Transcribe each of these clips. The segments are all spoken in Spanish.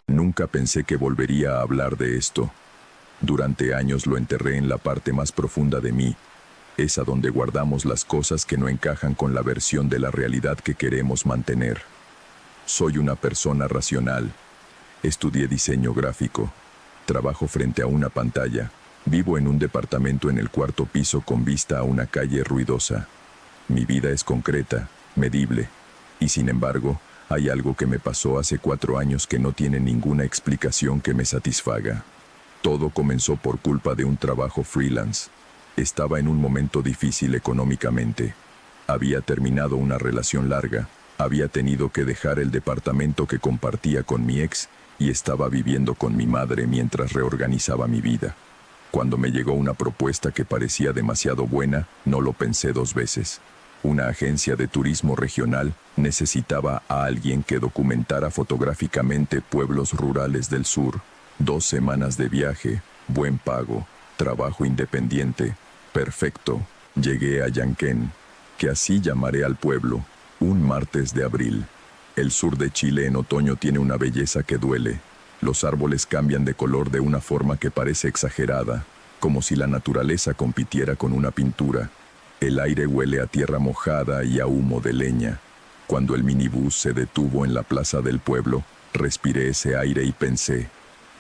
Nunca pensé que volvería a hablar de esto. Durante años lo enterré en la parte más profunda de mí, esa donde guardamos las cosas que no encajan con la versión de la realidad que queremos mantener. Soy una persona racional. Estudié diseño gráfico. Trabajo frente a una pantalla. Vivo en un departamento en el cuarto piso con vista a una calle ruidosa. Mi vida es concreta, medible. Y sin embargo, hay algo que me pasó hace 4 años que no tiene ninguna explicación que me satisfaga. Todo comenzó por culpa de un trabajo freelance. Estaba en un momento difícil económicamente. Había terminado una relación larga. Había tenido que dejar el departamento que compartía con mi ex y estaba viviendo con mi madre mientras reorganizaba mi vida. Cuando me llegó una propuesta que parecía demasiado buena, no lo pensé 2 veces. Una agencia de turismo regional necesitaba a alguien que documentara fotográficamente pueblos rurales del sur. 2 semanas de viaje, buen pago, trabajo independiente. Perfecto. Llegué a Yanquén, que así llamaré al pueblo, un martes de abril. El sur de Chile en otoño tiene una belleza que duele. Los árboles cambian de color de una forma que parece exagerada, como si la naturaleza compitiera con una pintura. El aire huele a tierra mojada y a humo de leña. Cuando el minibús se detuvo en la plaza del pueblo, respiré ese aire y pensé,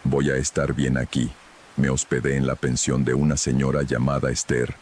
voy a estar bien aquí. Me hospedé en la pensión de una señora llamada Esther.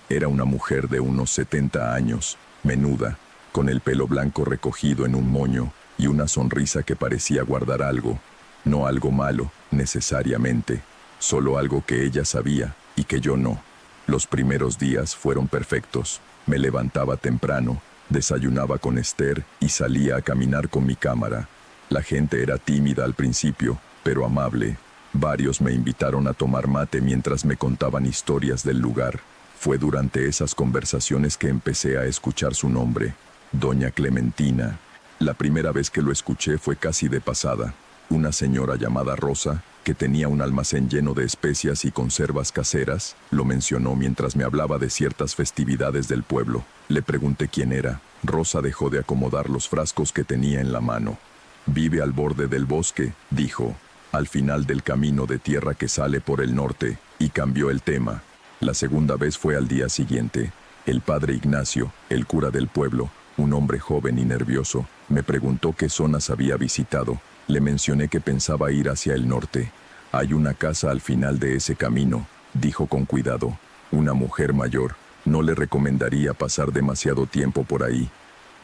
Era una mujer de unos 70 años, menuda, con el pelo blanco recogido en un moño y una sonrisa que parecía guardar algo. No algo malo, necesariamente, solo algo que ella sabía y que yo no. Los primeros días fueron perfectos. Me levantaba temprano, desayunaba con Esther y salía a caminar con mi cámara. La gente era tímida al principio, pero amable. Varios me invitaron a tomar mate mientras me contaban historias del lugar. Fue durante esas conversaciones que empecé a escuchar su nombre, Doña Clementina. La primera vez que lo escuché fue casi de pasada. Una señora llamada Rosa, que tenía un almacén lleno de especias y conservas caseras, lo mencionó mientras me hablaba de ciertas festividades del pueblo. Le pregunté quién era. Rosa dejó de acomodar los frascos que tenía en la mano. Vive al borde del bosque, dijo, al final del camino de tierra que sale por el norte, y cambió el tema. La segunda vez fue al día siguiente. El padre Ignacio, el cura del pueblo, un hombre joven y nervioso, me preguntó qué zonas había visitado. Le mencioné que pensaba ir hacia el norte. Hay una casa al final de ese camino, dijo con cuidado. Una mujer mayor. No le recomendaría pasar demasiado tiempo por ahí.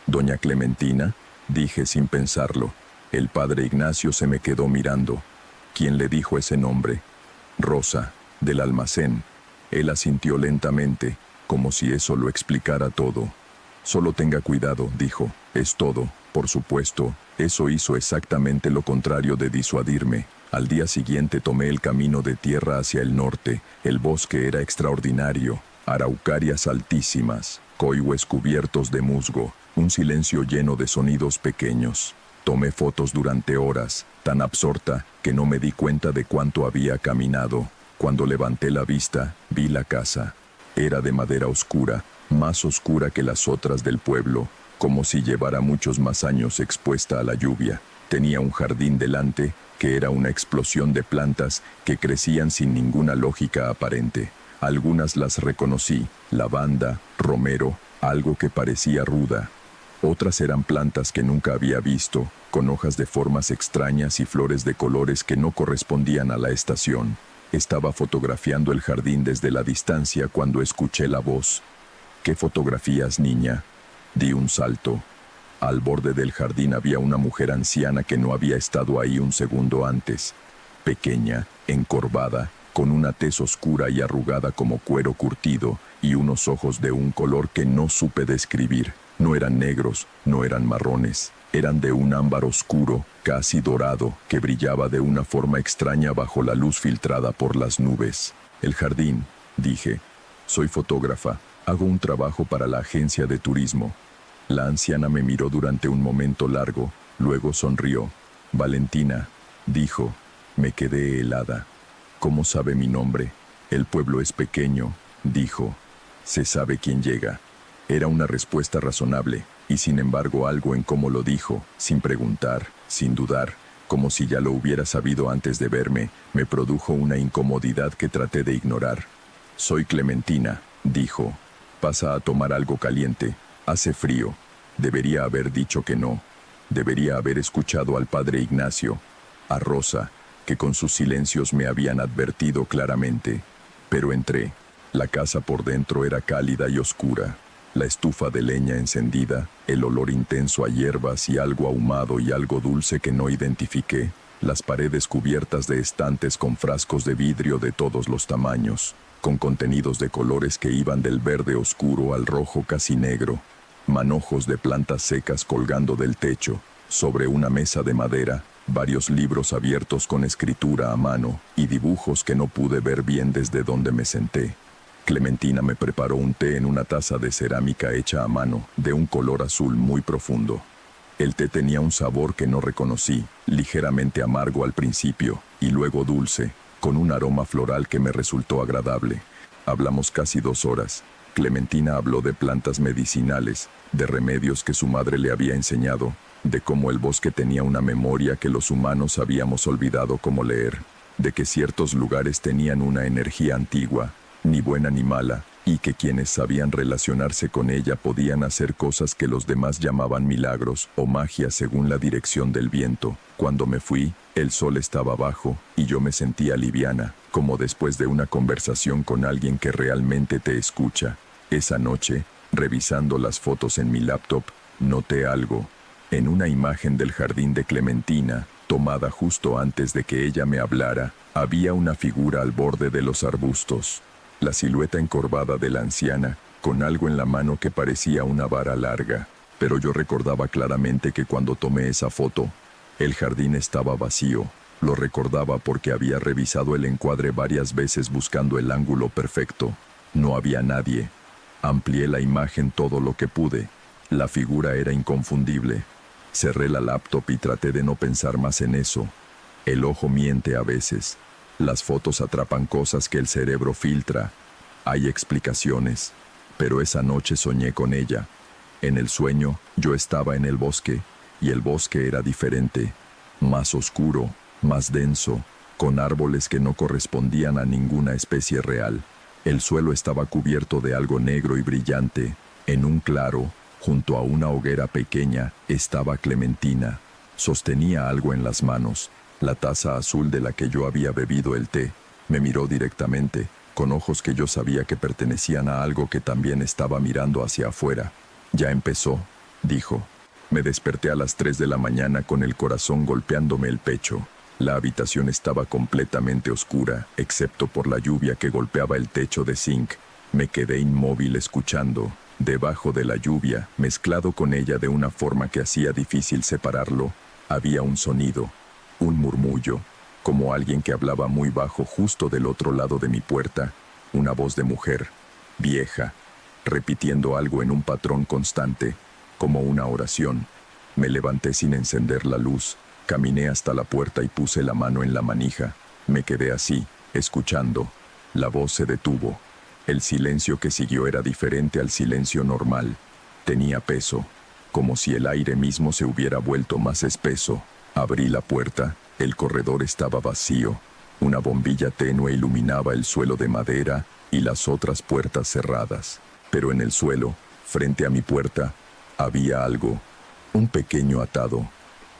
Doña Clementina, dije sin pensarlo. El padre Ignacio se me quedó mirando. ¿Quién le dijo ese nombre? Rosa, del almacén. Él asintió lentamente, como si eso lo explicara todo. Solo tenga cuidado, dijo. Es todo. Por supuesto, eso hizo exactamente lo contrario de disuadirme. Al día siguiente tomé el camino de tierra hacia el norte. El bosque era extraordinario. Araucarias altísimas, coihues cubiertos de musgo, un silencio lleno de sonidos pequeños. Tomé fotos durante horas, tan absorta que no me di cuenta de cuánto había caminado. Cuando levanté la vista, vi la casa. Era de madera oscura, más oscura que las otras del pueblo, como si llevara muchos más años expuesta a la lluvia. Tenía un jardín delante, que era una explosión de plantas que crecían sin ninguna lógica aparente. Algunas las reconocí, lavanda, romero, algo que parecía ruda. Otras eran plantas que nunca había visto, con hojas de formas extrañas y flores de colores que no correspondían a la estación. Estaba fotografiando el jardín desde la distancia cuando escuché la voz. ¿Qué fotografías, niña? Di un salto. Al borde del jardín había una mujer anciana que no había estado ahí un segundo antes. Pequeña, encorvada, con una tez oscura y arrugada como cuero curtido, y unos ojos de un color que no supe describir. No eran negros, no eran marrones, eran de un ámbar oscuro, casi dorado, que brillaba de una forma extraña bajo la luz filtrada por las nubes. El jardín, dije. Soy fotógrafa, hago un trabajo para la agencia de turismo. La anciana me miró durante un momento largo, luego sonrió. Valentina, dijo. Me quedé helada. ¿Cómo sabe mi nombre? El pueblo es pequeño, dijo. Se sabe quién llega. Era una respuesta razonable, y sin embargo algo en cómo lo dijo, sin preguntar, sin dudar, como si ya lo hubiera sabido antes de verme, me produjo una incomodidad que traté de ignorar. «Soy Clementina», dijo. «Pasa a tomar algo caliente. Hace frío». Debería haber dicho que no. Debería haber escuchado al padre Ignacio, a Rosa, que con sus silencios me habían advertido claramente. Pero entré. La casa por dentro era cálida y oscura. La estufa de leña encendida, el olor intenso a hierbas y algo ahumado y algo dulce que no identifiqué, las paredes cubiertas de estantes con frascos de vidrio de todos los tamaños, con contenidos de colores que iban del verde oscuro al rojo casi negro, manojos de plantas secas colgando del techo, sobre una mesa de madera, varios libros abiertos con escritura a mano y dibujos que no pude ver bien desde donde me senté. Clementina me preparó un té en una taza de cerámica hecha a mano, de un color azul muy profundo. El té tenía un sabor que no reconocí, ligeramente amargo al principio, y luego dulce, con un aroma floral que me resultó agradable. Hablamos casi 2 horas. Clementina habló de plantas medicinales, de remedios que su madre le había enseñado, de cómo el bosque tenía una memoria que los humanos habíamos olvidado cómo leer, de que ciertos lugares tenían una energía antigua, ni buena ni mala, y que quienes sabían relacionarse con ella podían hacer cosas que los demás llamaban milagros o magia según la dirección del viento. Cuando me fui, el sol estaba bajo, y yo me sentía liviana, como después de una conversación con alguien que realmente te escucha. Esa noche, revisando las fotos en mi laptop, noté algo. En una imagen del jardín de Clementina, tomada justo antes de que ella me hablara, había una figura al borde de los arbustos. La silueta encorvada de la anciana, con algo en la mano que parecía una vara larga. Pero yo recordaba claramente que cuando tomé esa foto, el jardín estaba vacío. Lo recordaba porque había revisado el encuadre varias veces buscando el ángulo perfecto. No había nadie. Amplié la imagen todo lo que pude. La figura era inconfundible. Cerré la laptop y traté de no pensar más en eso. El ojo miente a veces. Las fotos atrapan cosas que el cerebro filtra. Hay explicaciones. Pero esa noche soñé con ella. En el sueño, yo estaba en el bosque, y el bosque era diferente. Más oscuro, más denso, con árboles que no correspondían a ninguna especie real. El suelo estaba cubierto de algo negro y brillante. En un claro, junto a una hoguera pequeña, estaba Clementina. Sostenía algo en las manos. La taza azul de la que yo había bebido el té. Me miró directamente, con ojos que yo sabía que pertenecían a algo que también estaba mirando hacia afuera. «Ya empezó», dijo. Me desperté a las 3 de la mañana con el corazón golpeándome el pecho. La habitación estaba completamente oscura, excepto por la lluvia que golpeaba el techo de zinc. Me quedé inmóvil escuchando. Debajo de la lluvia, mezclado con ella de una forma que hacía difícil separarlo, había un sonido. Un murmullo, como alguien que hablaba muy bajo justo del otro lado de mi puerta, una voz de mujer, vieja, repitiendo algo en un patrón constante, como una oración. Me levanté sin encender la luz, caminé hasta la puerta y puse la mano en la manija. Me quedé así, escuchando. La voz se detuvo. El silencio que siguió era diferente al silencio normal. Tenía peso, como si el aire mismo se hubiera vuelto más espeso. Abrí la puerta, el corredor estaba vacío. Una bombilla tenue iluminaba el suelo de madera y las otras puertas cerradas. Pero en el suelo, frente a mi puerta, había algo. Un pequeño atado.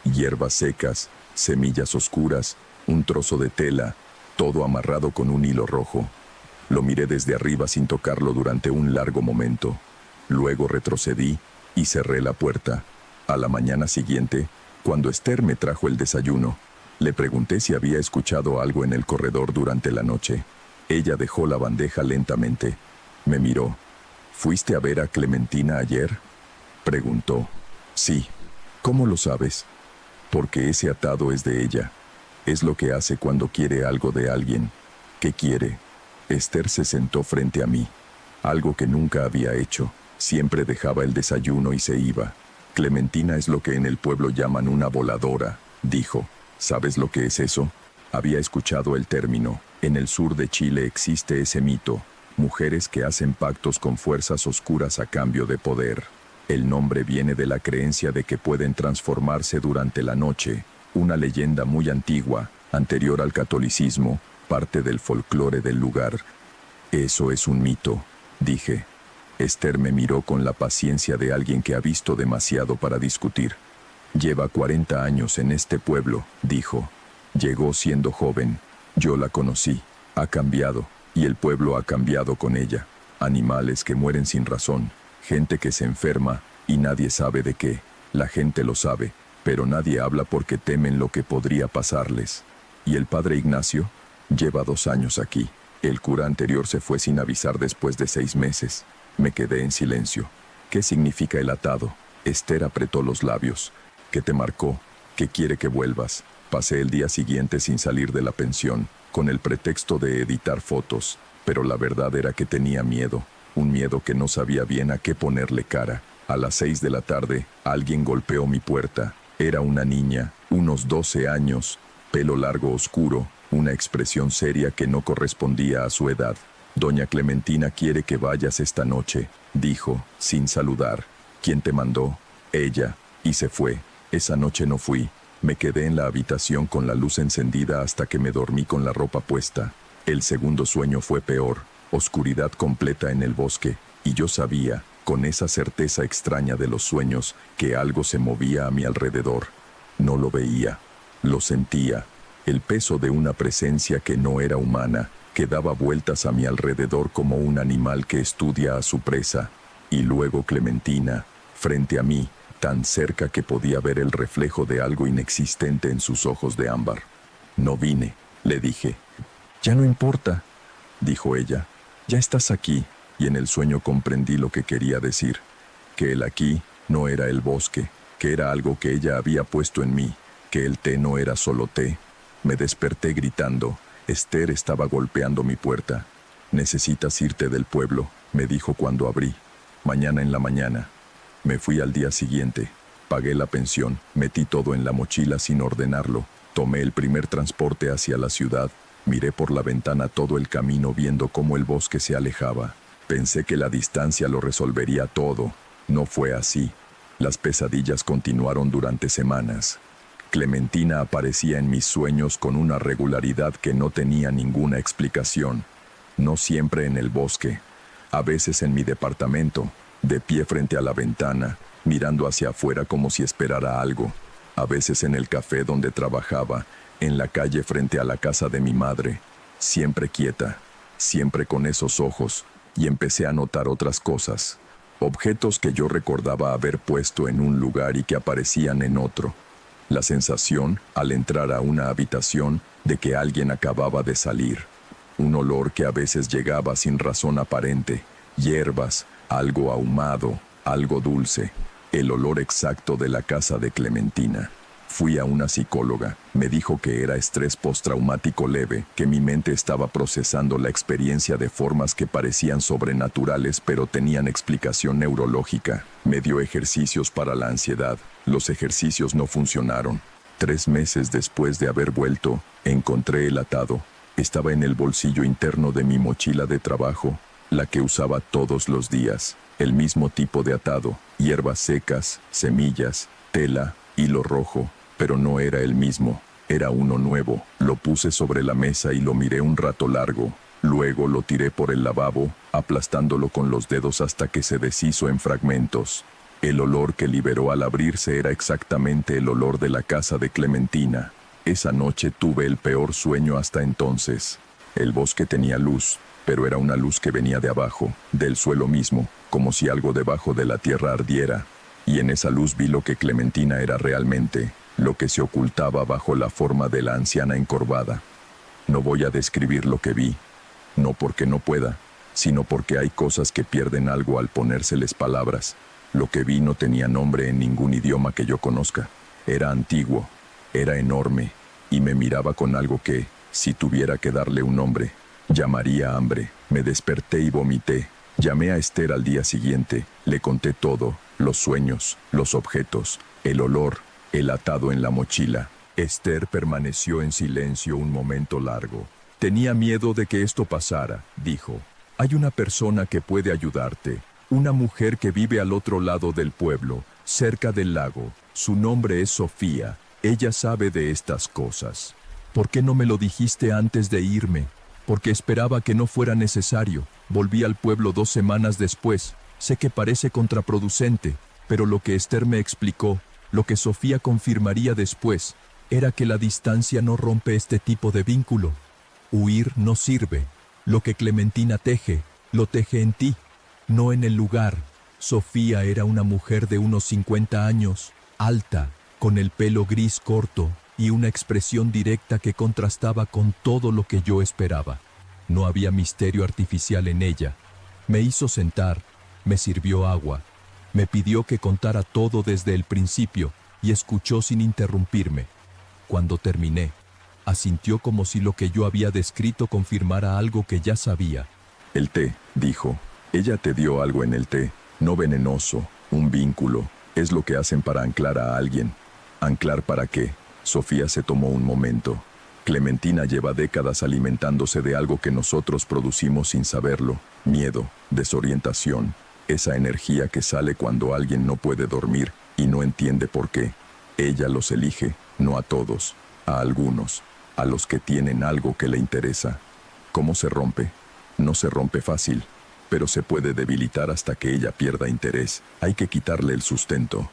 Hierbas secas, semillas oscuras, un trozo de tela, todo amarrado con un hilo rojo. Lo miré desde arriba sin tocarlo durante un largo momento. Luego retrocedí y cerré la puerta. A la mañana siguiente, cuando Esther me trajo el desayuno, le pregunté si había escuchado algo en el corredor durante la noche. Ella dejó la bandeja lentamente. Me miró. «¿Fuiste a ver a Clementina ayer?», preguntó. «Sí». «¿Cómo lo sabes?». «Porque ese atado es de ella. Es lo que hace cuando quiere algo de alguien». «¿Qué quiere?». Esther se sentó frente a mí. Algo que nunca había hecho. Siempre dejaba el desayuno y se iba. «Clementina es lo que en el pueblo llaman una voladora», dijo. «¿Sabes lo que es eso?». Había escuchado el término. En el sur de Chile existe ese mito. Mujeres que hacen pactos con fuerzas oscuras a cambio de poder. El nombre viene de la creencia de que pueden transformarse durante la noche, una leyenda muy antigua, anterior al catolicismo, parte del folclore del lugar. Eso es un mito, dije. Esther me miró con la paciencia de alguien que ha visto demasiado para discutir. Lleva 40 años en este pueblo, dijo. Llegó siendo joven. Yo la conocí. Ha cambiado, y el pueblo ha cambiado con ella. Animales que mueren sin razón, gente que se enferma, y nadie sabe de qué. La gente lo sabe, pero nadie habla porque temen lo que podría pasarles. ¿Y el padre Ignacio? Lleva 2 años aquí. El cura anterior se fue sin avisar después de 6 meses. Me quedé en silencio. ¿Qué significa el atado? Esther apretó los labios. ¿Qué te marcó? ¿Qué quiere que vuelvas? Pasé el día siguiente sin salir de la pensión, con el pretexto de editar fotos, pero la verdad era que tenía miedo, un miedo que no sabía bien a qué ponerle cara. A las 6 de la tarde, alguien golpeó mi puerta. Era una niña, unos 12 años, pelo largo oscuro, una expresión seria que no correspondía a su edad. Doña Clementina quiere que vayas esta noche, dijo, sin saludar. ¿Quién te mandó? Ella. Y se fue. Esa noche no fui. Me quedé en la habitación con la luz encendida hasta que me dormí con la ropa puesta. El segundo sueño fue peor. Oscuridad completa en el bosque. Y yo sabía, con esa certeza extraña de los sueños, que algo se movía a mi alrededor. No lo veía. Lo sentía. El peso de una presencia que no era humana, que daba vueltas a mi alrededor como un animal que estudia a su presa. Y luego Clementina, frente a mí, tan cerca que podía ver el reflejo de algo inexistente en sus ojos de ámbar. No vine, le dije. Ya no importa, dijo ella. Ya estás aquí, y en el sueño comprendí lo que quería decir. Que el aquí no era el bosque, que era algo que ella había puesto en mí, que el té no era solo té. Me desperté gritando. Esther estaba golpeando mi puerta. «Necesitas irte del pueblo», me dijo cuando abrí. «Mañana en la mañana». Me fui al día siguiente. Pagué la pensión, metí todo en la mochila sin ordenarlo. Tomé el primer transporte hacia la ciudad. Miré por la ventana todo el camino viendo cómo el bosque se alejaba. Pensé que la distancia lo resolvería todo. No fue así. Las pesadillas continuaron durante semanas. Clementina aparecía en mis sueños con una regularidad que no tenía ninguna explicación. No siempre en el bosque, a veces en mi departamento, de pie frente a la ventana, mirando hacia afuera como si esperara algo. A veces en el café donde trabajaba, en la calle frente a la casa de mi madre, siempre quieta, siempre con esos ojos, y empecé a notar otras cosas. Objetos que yo recordaba haber puesto en un lugar y que aparecían en otro. La sensación, al entrar a una habitación, de que alguien acababa de salir. Un olor que a veces llegaba sin razón aparente. Hierbas, algo ahumado, algo dulce. El olor exacto de la casa de Clementina. Fui a una psicóloga. Me dijo que era estrés postraumático leve, que mi mente estaba procesando la experiencia de formas que parecían sobrenaturales pero tenían explicación neurológica. Me dio ejercicios para la ansiedad. Los ejercicios no funcionaron. 3 meses después de haber vuelto, encontré el atado. Estaba en el bolsillo interno de mi mochila de trabajo, la que usaba todos los días. El mismo tipo de atado, hierbas secas, semillas, tela, hilo rojo, pero no era el mismo. Era uno nuevo. Lo puse sobre la mesa y lo miré un rato largo. Luego lo tiré por el lavabo, aplastándolo con los dedos hasta que se deshizo en fragmentos. El olor que liberó al abrirse era exactamente el olor de la casa de Clementina. Esa noche tuve el peor sueño hasta entonces. El bosque tenía luz, pero era una luz que venía de abajo, del suelo mismo, como si algo debajo de la tierra ardiera. Y en esa luz vi lo que Clementina era realmente, lo que se ocultaba bajo la forma de la anciana encorvada. No voy a describir lo que vi, no porque no pueda, sino porque hay cosas que pierden algo al ponérseles palabras. Lo que vi no tenía nombre en ningún idioma que yo conozca. Era antiguo, era enorme, y me miraba con algo que, si tuviera que darle un nombre, llamaría hambre. Me desperté y vomité. Llamé a Esther al día siguiente, le conté todo, los sueños, los objetos, el olor, el atado en la mochila. Esther permaneció en silencio un momento largo. Tenía miedo de que esto pasara, dijo. Hay una persona que puede ayudarte, una mujer que vive al otro lado del pueblo, cerca del lago. Su nombre es Sofía. Ella sabe de estas cosas. ¿Por qué no me lo dijiste antes de irme? Porque esperaba que no fuera necesario. Volví al pueblo 2 semanas después. Sé que parece contraproducente, pero lo que Esther me explicó, lo que Sofía confirmaría después, era que la distancia no rompe este tipo de vínculo. Huir no sirve. Lo que Clementina teje, lo teje en ti, no en el lugar. Sofía era una mujer de unos 50 años, alta, con el pelo gris corto y una expresión directa que contrastaba con todo lo que yo esperaba. No había misterio artificial en ella. Me hizo sentar, me sirvió agua, me pidió que contara todo desde el principio y escuchó sin interrumpirme. Cuando terminé, asintió como si lo que yo había descrito confirmara algo que ya sabía. El té, dijo. Ella te dio algo en el té, no venenoso, un vínculo. Es lo que hacen para anclar a alguien. ¿Anclar para qué? Sofía se tomó un momento. Clementina lleva décadas alimentándose de algo que nosotros producimos sin saberlo. Miedo, desorientación, esa energía que sale cuando alguien no puede dormir y no entiende por qué. Ella los elige, no a todos, a algunos, a los que tienen algo que le interesa. ¿Cómo se rompe? No se rompe fácil, pero se puede debilitar hasta que ella pierda interés. Hay que quitarle el sustento.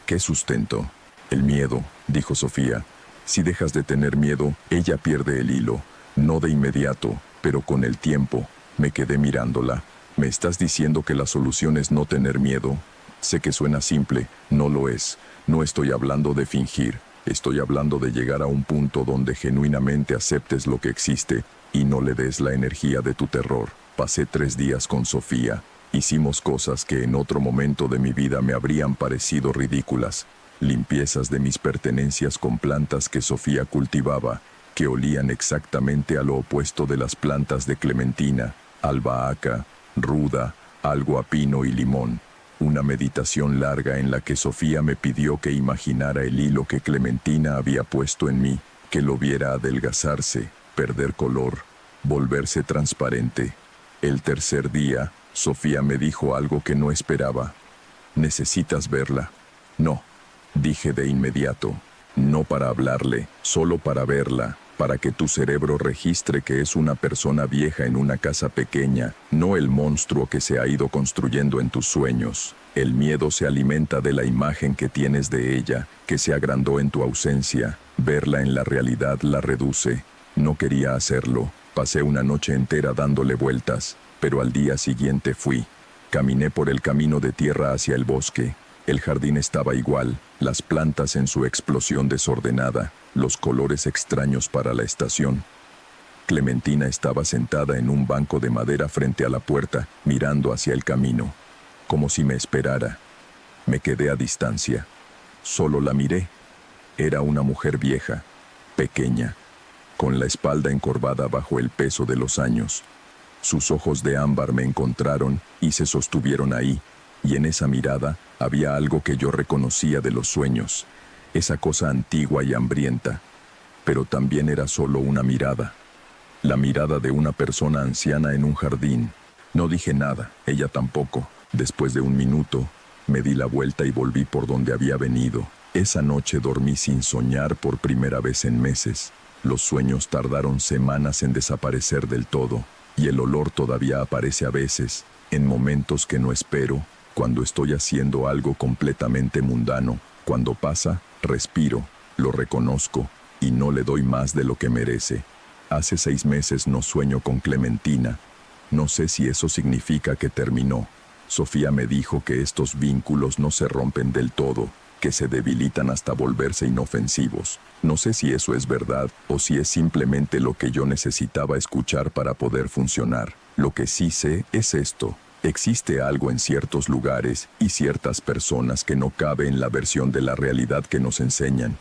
¿Qué sustento? El miedo, dijo Sofía. Si dejas de tener miedo, ella pierde el hilo. No de inmediato, pero con el tiempo. Me quedé mirándola. ¿Me estás diciendo que la solución es no tener miedo? Sé que suena simple, no lo es. No estoy hablando de fingir. Estoy hablando de llegar a un punto donde genuinamente aceptes lo que existe y no le des la energía de tu terror. Pasé 3 días con Sofía. Hicimos cosas que en otro momento de mi vida me habrían parecido ridículas. Limpiezas de mis pertenencias con plantas que Sofía cultivaba, que olían exactamente a lo opuesto de las plantas de Clementina, albahaca, ruda, algo a pino y limón. Una meditación larga en la que Sofía me pidió que imaginara el hilo que Clementina había puesto en mí, que lo viera adelgazarse, perder color, volverse transparente. El tercer día, Sofía me dijo algo que no esperaba. ¿Necesitas verla? No, dije de inmediato. No para hablarle, solo para verla, para que tu cerebro registre que es una persona vieja en una casa pequeña, no el monstruo que se ha ido construyendo en tus sueños. El miedo se alimenta de la imagen que tienes de ella, que se agrandó en tu ausencia. Verla en la realidad la reduce. No quería hacerlo. Pasé una noche entera dándole vueltas, pero al día siguiente fui. Caminé por el camino de tierra hacia el bosque. El jardín estaba igual, las plantas en su explosión desordenada, los colores extraños para la estación. Clementina estaba sentada en un banco de madera frente a la puerta, mirando hacia el camino, como si me esperara. Me quedé a distancia. Solo la miré. Era una mujer vieja, pequeña, con la espalda encorvada bajo el peso de los años. Sus ojos de ámbar me encontraron y se sostuvieron ahí, y en esa mirada había algo que yo reconocía de los sueños, esa cosa antigua y hambrienta, pero también era solo una mirada. La mirada de una persona anciana en un jardín. No dije nada, ella tampoco. Después de un minuto, me di la vuelta y volví por donde había venido. Esa noche dormí sin soñar por primera vez en meses. Los sueños tardaron semanas en desaparecer del todo, y el olor todavía aparece a veces, en momentos que no espero, cuando estoy haciendo algo completamente mundano. Cuando pasa, respiro, lo reconozco, y no le doy más de lo que merece. Hace 6 meses no sueño con Clementina. No sé si eso significa que terminó. Sofía me dijo que estos vínculos no se rompen del todo, que se debilitan hasta volverse inofensivos. No sé si eso es verdad o si es simplemente lo que yo necesitaba escuchar para poder funcionar. Lo que sí sé es esto. Existe algo en ciertos lugares y ciertas personas que no cabe en la versión de la realidad que nos enseñan.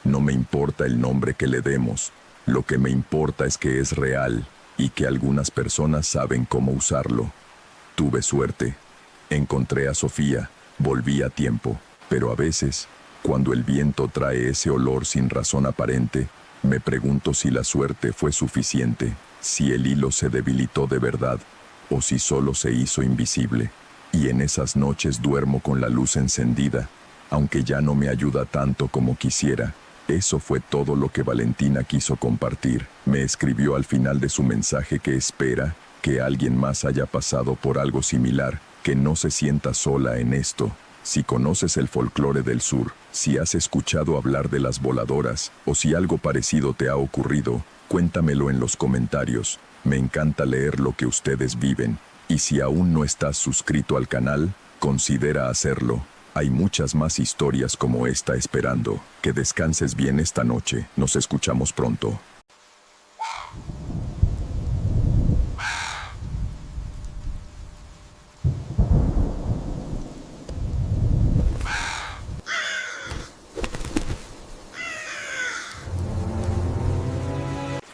No me importa el nombre que le demos. Lo que me importa es que es real y que algunas personas saben cómo usarlo. Tuve suerte. Encontré a Sofía. Volví a tiempo. Pero a veces, cuando el viento trae ese olor sin razón aparente, me pregunto si la suerte fue suficiente, si el hilo se debilitó de verdad, o si solo se hizo invisible. Y en esas noches duermo con la luz encendida, aunque ya no me ayuda tanto como quisiera. Eso fue todo lo que Valentina quiso compartir. Me escribió al final de su mensaje que espera que alguien más haya pasado por algo similar, que no se sienta sola en esto. Si conoces el folclore del sur, si has escuchado hablar de las voladoras, o si algo parecido te ha ocurrido, cuéntamelo en los comentarios. Me encanta leer lo que ustedes viven. Y si aún no estás suscrito al canal, considera hacerlo. Hay muchas más historias como esta esperando. Que descanses bien esta noche. Nos escuchamos pronto.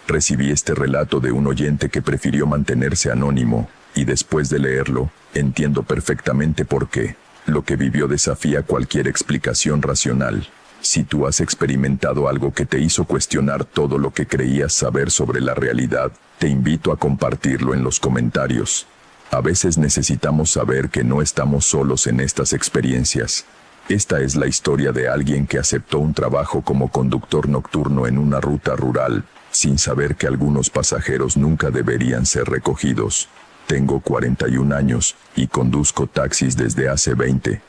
Recibí este relato de un oyente que prefirió mantenerse anónimo, y después de leerlo, entiendo perfectamente por qué. Lo que vivió desafía cualquier explicación racional. Si tú has experimentado algo que te hizo cuestionar todo lo que creías saber sobre la realidad, te invito a compartirlo en los comentarios. A veces necesitamos saber que no estamos solos en estas experiencias. Esta es la historia de alguien que aceptó un trabajo como conductor nocturno en una ruta rural, sin saber que algunos pasajeros nunca deberían ser recogidos. Tengo 41 años y conduzco taxis desde hace 20.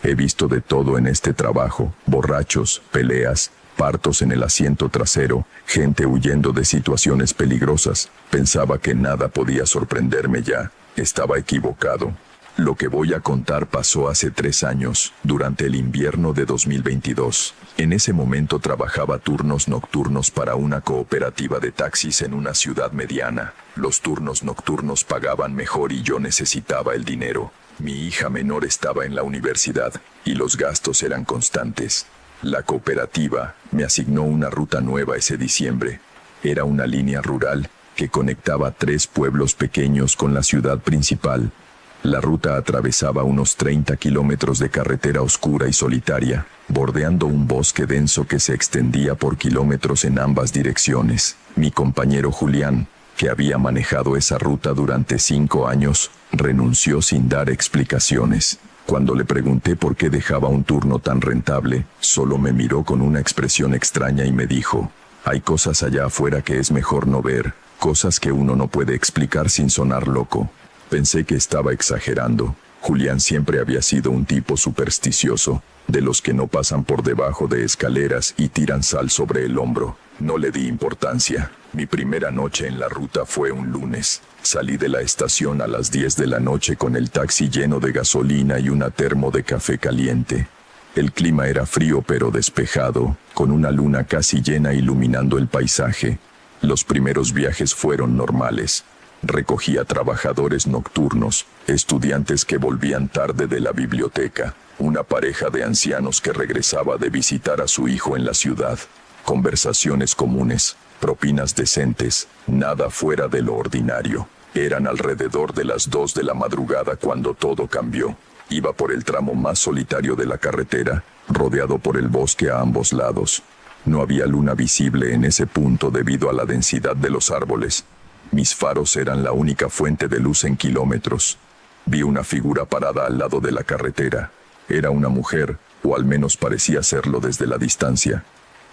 He visto de todo en este trabajo: borrachos, peleas, partos en el asiento trasero, gente huyendo de situaciones peligrosas. Pensaba que nada podía sorprenderme ya. Estaba equivocado. Lo que voy a contar pasó hace 3 años, durante el invierno de 2022. En ese momento trabajaba turnos nocturnos para una cooperativa de taxis en una ciudad mediana. Los turnos nocturnos pagaban mejor y yo necesitaba el dinero. Mi hija menor estaba en la universidad y los gastos eran constantes. La cooperativa me asignó una ruta nueva ese diciembre. Era una línea rural que conectaba 3 pueblos pequeños con la ciudad principal. La ruta atravesaba unos 30 kilómetros de carretera oscura y solitaria, bordeando un bosque denso que se extendía por kilómetros en ambas direcciones. Mi compañero Julián, que había manejado esa ruta durante 5 años, renunció sin dar explicaciones. Cuando le pregunté por qué dejaba un turno tan rentable, solo me miró con una expresión extraña y me dijo: «Hay cosas allá afuera que es mejor no ver, cosas que uno no puede explicar sin sonar loco». Pensé que estaba exagerando. Julián siempre había sido un tipo supersticioso, de los que no pasan por debajo de escaleras y tiran sal sobre el hombro. No le di importancia. Mi primera noche en la ruta fue un lunes. Salí de la estación a las 10 de la noche con el taxi lleno de gasolina y una termo de café caliente. El clima era frío pero despejado, con una luna casi llena iluminando el paisaje. Los primeros viajes fueron normales. Recogía trabajadores nocturnos, estudiantes que volvían tarde de la biblioteca, una pareja de ancianos que regresaba de visitar a su hijo en la ciudad. Conversaciones comunes, propinas decentes, nada fuera de lo ordinario. Eran alrededor de las 2 de la madrugada cuando todo cambió. Iba por el tramo más solitario de la carretera, rodeado por el bosque a ambos lados. No había luna visible en ese punto debido a la densidad de los árboles. Mis faros eran la única fuente de luz en kilómetros. Vi una figura parada al lado de la carretera. Era una mujer, o al menos parecía serlo desde la distancia.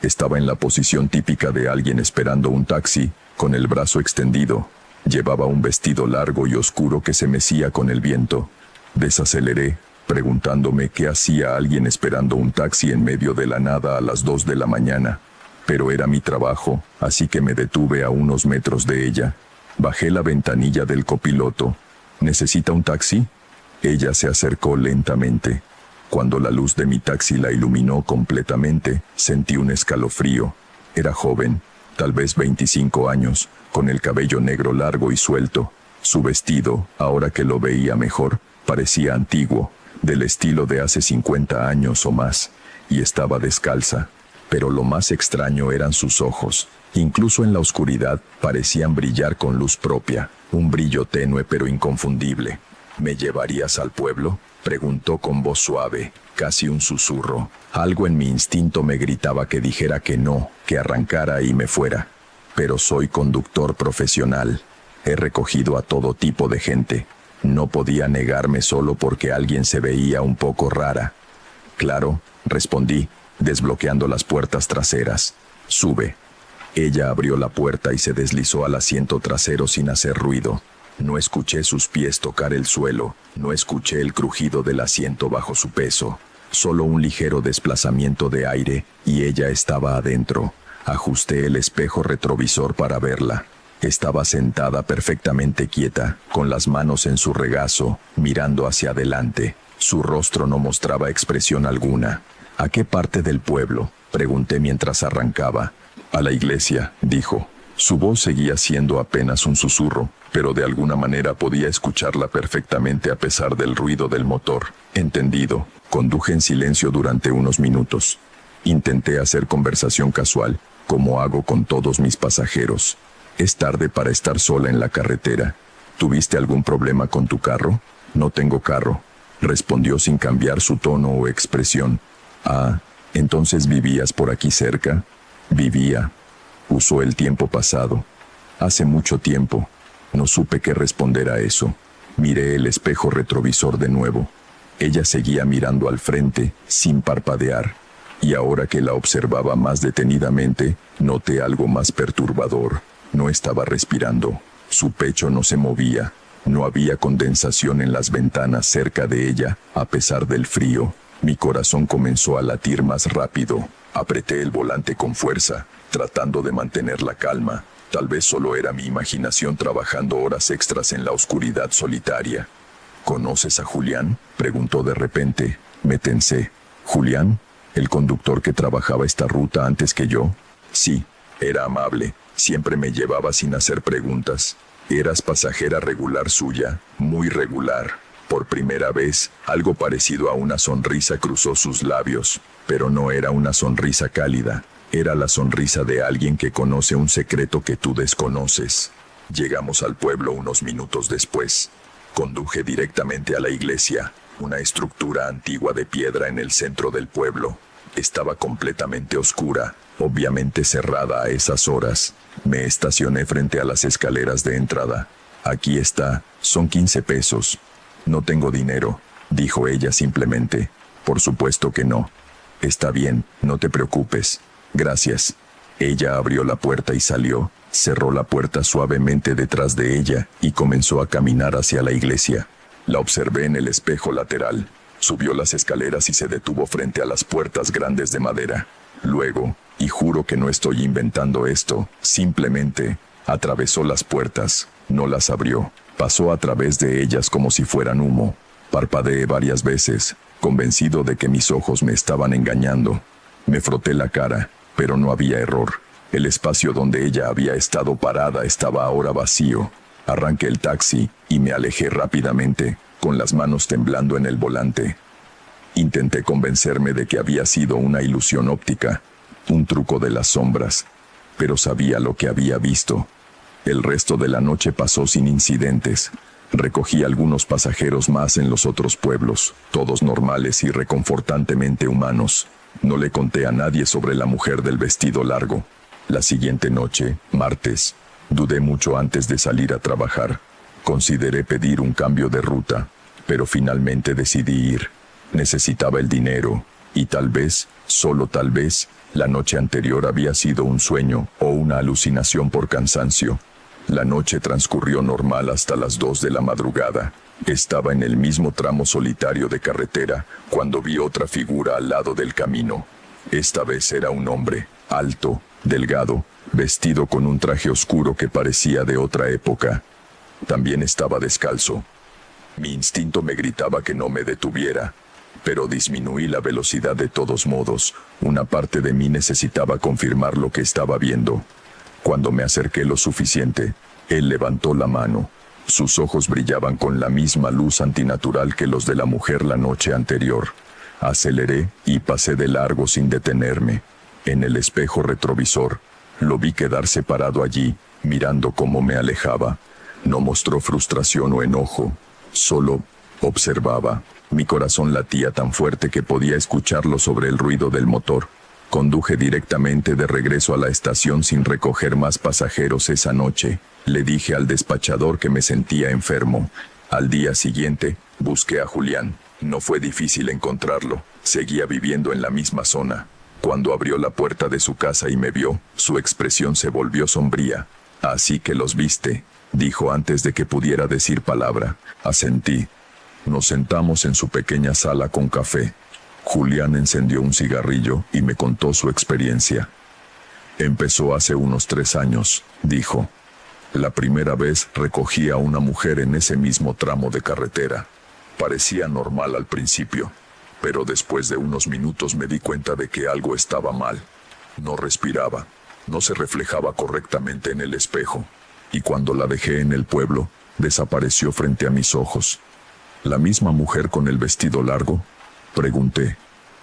Estaba en la posición típica de alguien esperando un taxi, con el brazo extendido. Llevaba un vestido largo y oscuro que se mecía con el viento. Desaceleré, preguntándome qué hacía alguien esperando un taxi en medio de la nada a las 2 de la mañana. Pero era mi trabajo, así que me detuve a unos metros de ella. Bajé la ventanilla del copiloto. ¿Necesita un taxi? Ella se acercó lentamente. Cuando la luz de mi taxi la iluminó completamente, sentí un escalofrío. Era joven, tal vez 25 años, con el cabello negro largo y suelto. Su vestido, ahora que lo veía mejor, parecía antiguo, del estilo de hace 50 años o más, y estaba descalza. Pero lo más extraño eran sus ojos. Incluso en la oscuridad, parecían brillar con luz propia, un brillo tenue pero inconfundible. ¿Me llevarías al pueblo?, preguntó con voz suave, casi un susurro. Algo en mi instinto me gritaba que dijera que no, que arrancara y me fuera. Pero soy conductor profesional. He recogido a todo tipo de gente. No podía negarme solo porque alguien se veía un poco rara. Claro, respondí, desbloqueando las puertas traseras. Sube. Ella abrió la puerta y se deslizó al asiento trasero sin hacer ruido. No escuché sus pies tocar el suelo, no escuché el crujido del asiento bajo su peso. Solo un ligero desplazamiento de aire y ella estaba adentro. Ajusté el espejo retrovisor para verla. Estaba sentada perfectamente quieta, con las manos en su regazo, mirando hacia adelante. Su rostro no mostraba expresión alguna. ¿A qué parte del pueblo?, pregunté mientras arrancaba. A la iglesia, dijo. Su voz seguía siendo apenas un susurro, pero de alguna manera podía escucharla perfectamente a pesar del ruido del motor. Entendido. Conduje en silencio durante unos minutos. Intenté hacer conversación casual, como hago con todos mis pasajeros. Es tarde para estar sola en la carretera. ¿Tuviste algún problema con tu carro? No tengo carro, respondió sin cambiar su tono o expresión. Ah, ¿entonces vivías por aquí cerca? Vivía. Usó el tiempo pasado. Hace mucho tiempo. No supe qué responder a eso. Miré el espejo retrovisor de nuevo. Ella seguía mirando al frente, sin parpadear. Y ahora que la observaba más detenidamente, noté algo más perturbador. No estaba respirando. Su pecho no se movía. No había condensación en las ventanas cerca de ella, a pesar del frío. Mi corazón comenzó a latir más rápido. Apreté el volante con fuerza, tratando de mantener la calma. Tal vez solo era mi imaginación trabajando horas extras en la oscuridad solitaria. ¿Conoces a Julián?, preguntó de repente. Me tensé. ¿Julián? ¿El conductor que trabajaba esta ruta antes que yo? Sí, era amable. Siempre me llevaba sin hacer preguntas. Eras pasajera regular suya, muy regular. Por primera vez, algo parecido a una sonrisa cruzó sus labios, pero no era una sonrisa cálida. Era la sonrisa de alguien que conoce un secreto que tú desconoces. Llegamos al pueblo unos minutos después. Conduje directamente a la iglesia, una estructura antigua de piedra en el centro del pueblo. Estaba completamente oscura, obviamente cerrada a esas horas. Me estacioné frente a las escaleras de entrada. Aquí está, son 15 pesos. No tengo dinero, dijo ella simplemente. Por supuesto que no. Está bien, no te preocupes. Gracias. Ella abrió la puerta y salió, cerró la puerta suavemente detrás de ella y comenzó a caminar hacia la iglesia. La observé en el espejo lateral. Subió las escaleras y se detuvo frente a las puertas grandes de madera. Luego, y juro que no estoy inventando esto, simplemente atravesó las puertas, no las abrió. Pasó a través de ellas como si fueran humo. Parpadeé varias veces, convencido de que mis ojos me estaban engañando. Me froté la cara, pero no había error. El espacio donde ella había estado parada estaba ahora vacío. Arranqué el taxi y me alejé rápidamente, con las manos temblando en el volante. Intenté convencerme de que había sido una ilusión óptica, un truco de las sombras, pero sabía lo que había visto. El resto de la noche pasó sin incidentes. Recogí algunos pasajeros más en los otros pueblos, todos normales y reconfortantemente humanos. No le conté a nadie sobre la mujer del vestido largo. La siguiente noche, martes, dudé mucho antes de salir a trabajar. Consideré pedir un cambio de ruta, pero finalmente decidí ir. Necesitaba el dinero, y tal vez, solo tal vez, la noche anterior había sido un sueño o una alucinación por cansancio. La noche transcurrió normal hasta las 2 de la madrugada. Estaba en el mismo tramo solitario de carretera cuando vi otra figura al lado del camino. Esta vez era un hombre, alto, delgado, vestido con un traje oscuro que parecía de otra época. También estaba descalzo. Mi instinto me gritaba que no me detuviera, pero disminuí la velocidad de todos modos. Una parte de mí necesitaba confirmar lo que estaba viendo. Cuando me acerqué lo suficiente, él levantó la mano. Sus ojos brillaban con la misma luz antinatural que los de la mujer la noche anterior. Aceleré y pasé de largo sin detenerme. En el espejo retrovisor, lo vi quedarse parado allí, mirando cómo me alejaba. No mostró frustración o enojo, solo observaba. Mi corazón latía tan fuerte que podía escucharlo sobre el ruido del motor. Conduje directamente de regreso a la estación sin recoger más pasajeros esa noche. Le dije al despachador que me sentía enfermo. Al día siguiente, busqué a Julián. No fue difícil encontrarlo. Seguía viviendo en la misma zona. Cuando abrió la puerta de su casa y me vio, su expresión se volvió sombría. «Así que los viste», dijo antes de que pudiera decir palabra. Asentí. Nos sentamos en su pequeña sala con café. Julián encendió un cigarrillo y me contó su experiencia. «Empezó hace unos 3 años», dijo. «La primera vez recogí a una mujer en ese mismo tramo de carretera. Parecía normal al principio, pero después de unos minutos me di cuenta de que algo estaba mal. No respiraba, no se reflejaba correctamente en el espejo, y cuando la dejé en el pueblo, desapareció frente a mis ojos». «¿La misma mujer con el vestido largo?», pregunté.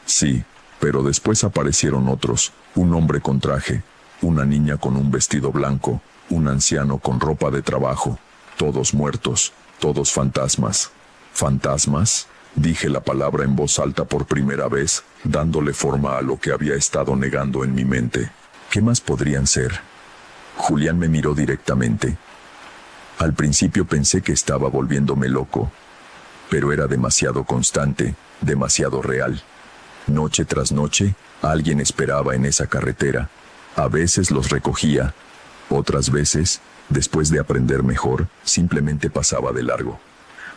«Sí, pero después aparecieron otros, un hombre con traje, una niña con un vestido blanco, un anciano con ropa de trabajo, todos muertos, todos fantasmas». «¿Fantasmas?», dije la palabra en voz alta por primera vez, dándole forma a lo que había estado negando en mi mente. «¿Qué más podrían ser?». Julián me miró directamente. Al principio pensé que estaba volviéndome loco, pero era demasiado constante, demasiado real. Noche tras noche, alguien esperaba en esa carretera. A veces los recogía, otras veces, después de aprender mejor, simplemente pasaba de largo.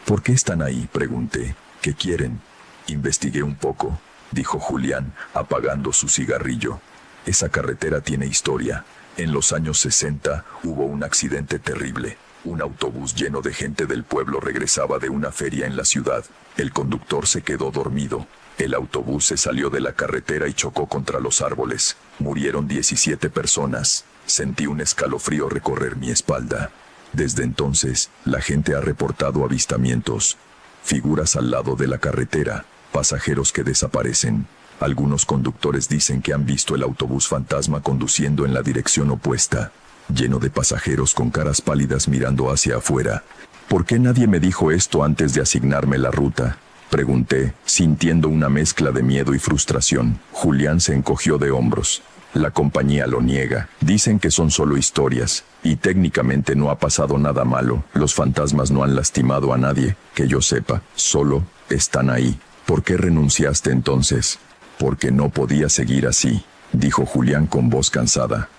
«¿Por qué están ahí?», pregunté. «¿Qué quieren?». «Investigué un poco», dijo Julián, apagando su cigarrillo. «Esa carretera tiene historia. En los años 60 hubo un accidente terrible. Un autobús lleno de gente del pueblo regresaba de una feria en la ciudad. El conductor se quedó dormido. El autobús se salió de la carretera y chocó contra los árboles. Murieron 17 personas. Sentí un escalofrío recorrer mi espalda. Desde entonces, la gente ha reportado avistamientos. Figuras al lado de la carretera, pasajeros que desaparecen. Algunos conductores dicen que han visto el autobús fantasma conduciendo en la dirección opuesta, lleno de pasajeros con caras pálidas mirando hacia afuera. «¿Por qué nadie me dijo esto antes de asignarme la ruta?», pregunté, sintiendo una mezcla de miedo y frustración. Julián se encogió de hombros. «La compañía lo niega. Dicen que son solo historias, y técnicamente no ha pasado nada malo. Los fantasmas no han lastimado a nadie, que yo sepa. Solo están ahí». «¿Por qué renunciaste entonces?». «Porque no podía seguir así», dijo Julián con voz cansada.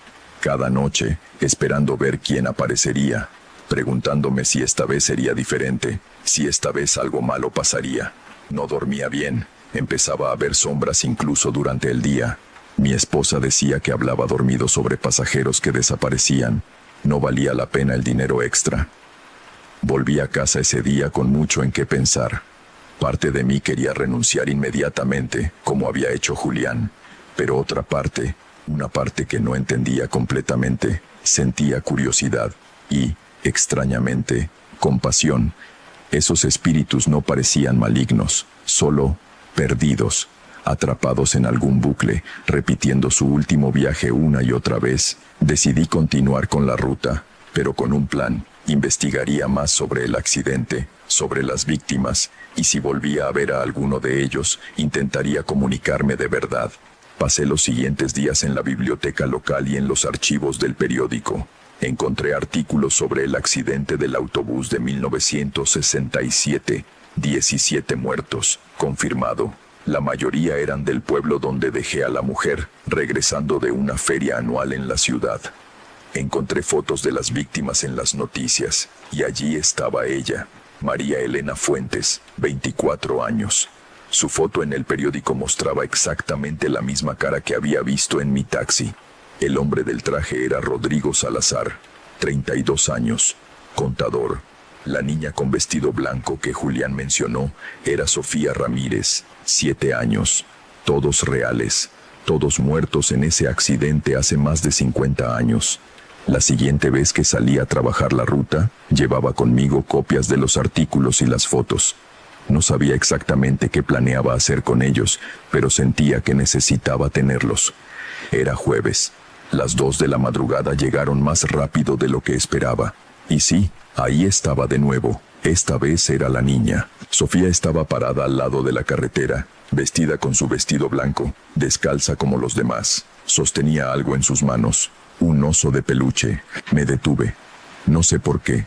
«Cada noche, esperando ver quién aparecería, preguntándome si esta vez sería diferente, si esta vez algo malo pasaría. No dormía bien, empezaba a ver sombras incluso durante el día. Mi esposa decía que hablaba dormido sobre pasajeros que desaparecían. No valía la pena el dinero extra». Volví a casa ese día con mucho en qué pensar. Parte de mí quería renunciar inmediatamente, como había hecho Julián, pero otra parte, una parte que no entendía completamente, sentía curiosidad y, extrañamente, compasión. Esos espíritus no parecían malignos, solo perdidos, atrapados en algún bucle, repitiendo su último viaje una y otra vez. Decidí continuar con la ruta, pero con un plan. Investigaría más sobre el accidente, sobre las víctimas, y si volvía a ver a alguno de ellos, intentaría comunicarme de verdad. Pasé los siguientes días en la biblioteca local y en los archivos del periódico. Encontré artículos sobre el accidente del autobús de 1967, 17 muertos, confirmado. La mayoría eran del pueblo donde dejé a la mujer, regresando de una feria anual en la ciudad. Encontré fotos de las víctimas en las noticias, y allí estaba ella, María Elena Fuentes, 24 años. Su foto en el periódico mostraba exactamente la misma cara que había visto en mi taxi. El hombre del traje era Rodrigo Salazar, 32 años, contador. La niña con vestido blanco que Julián mencionó era Sofía Ramírez, 7 años. Todos reales, todos muertos en ese accidente hace más de 50 años. La siguiente vez que salí a trabajar la ruta, llevaba conmigo copias de los artículos y las fotos. No sabía exactamente qué planeaba hacer con ellos, pero sentía que necesitaba tenerlos. Era jueves. Las 2 de la madrugada llegaron más rápido de lo que esperaba. Y sí, ahí estaba de nuevo. Esta vez era la niña. Sofía estaba parada al lado de la carretera, vestida con su vestido blanco, descalza como los demás. Sostenía algo en sus manos, un oso de peluche. Me detuve. No sé por qué.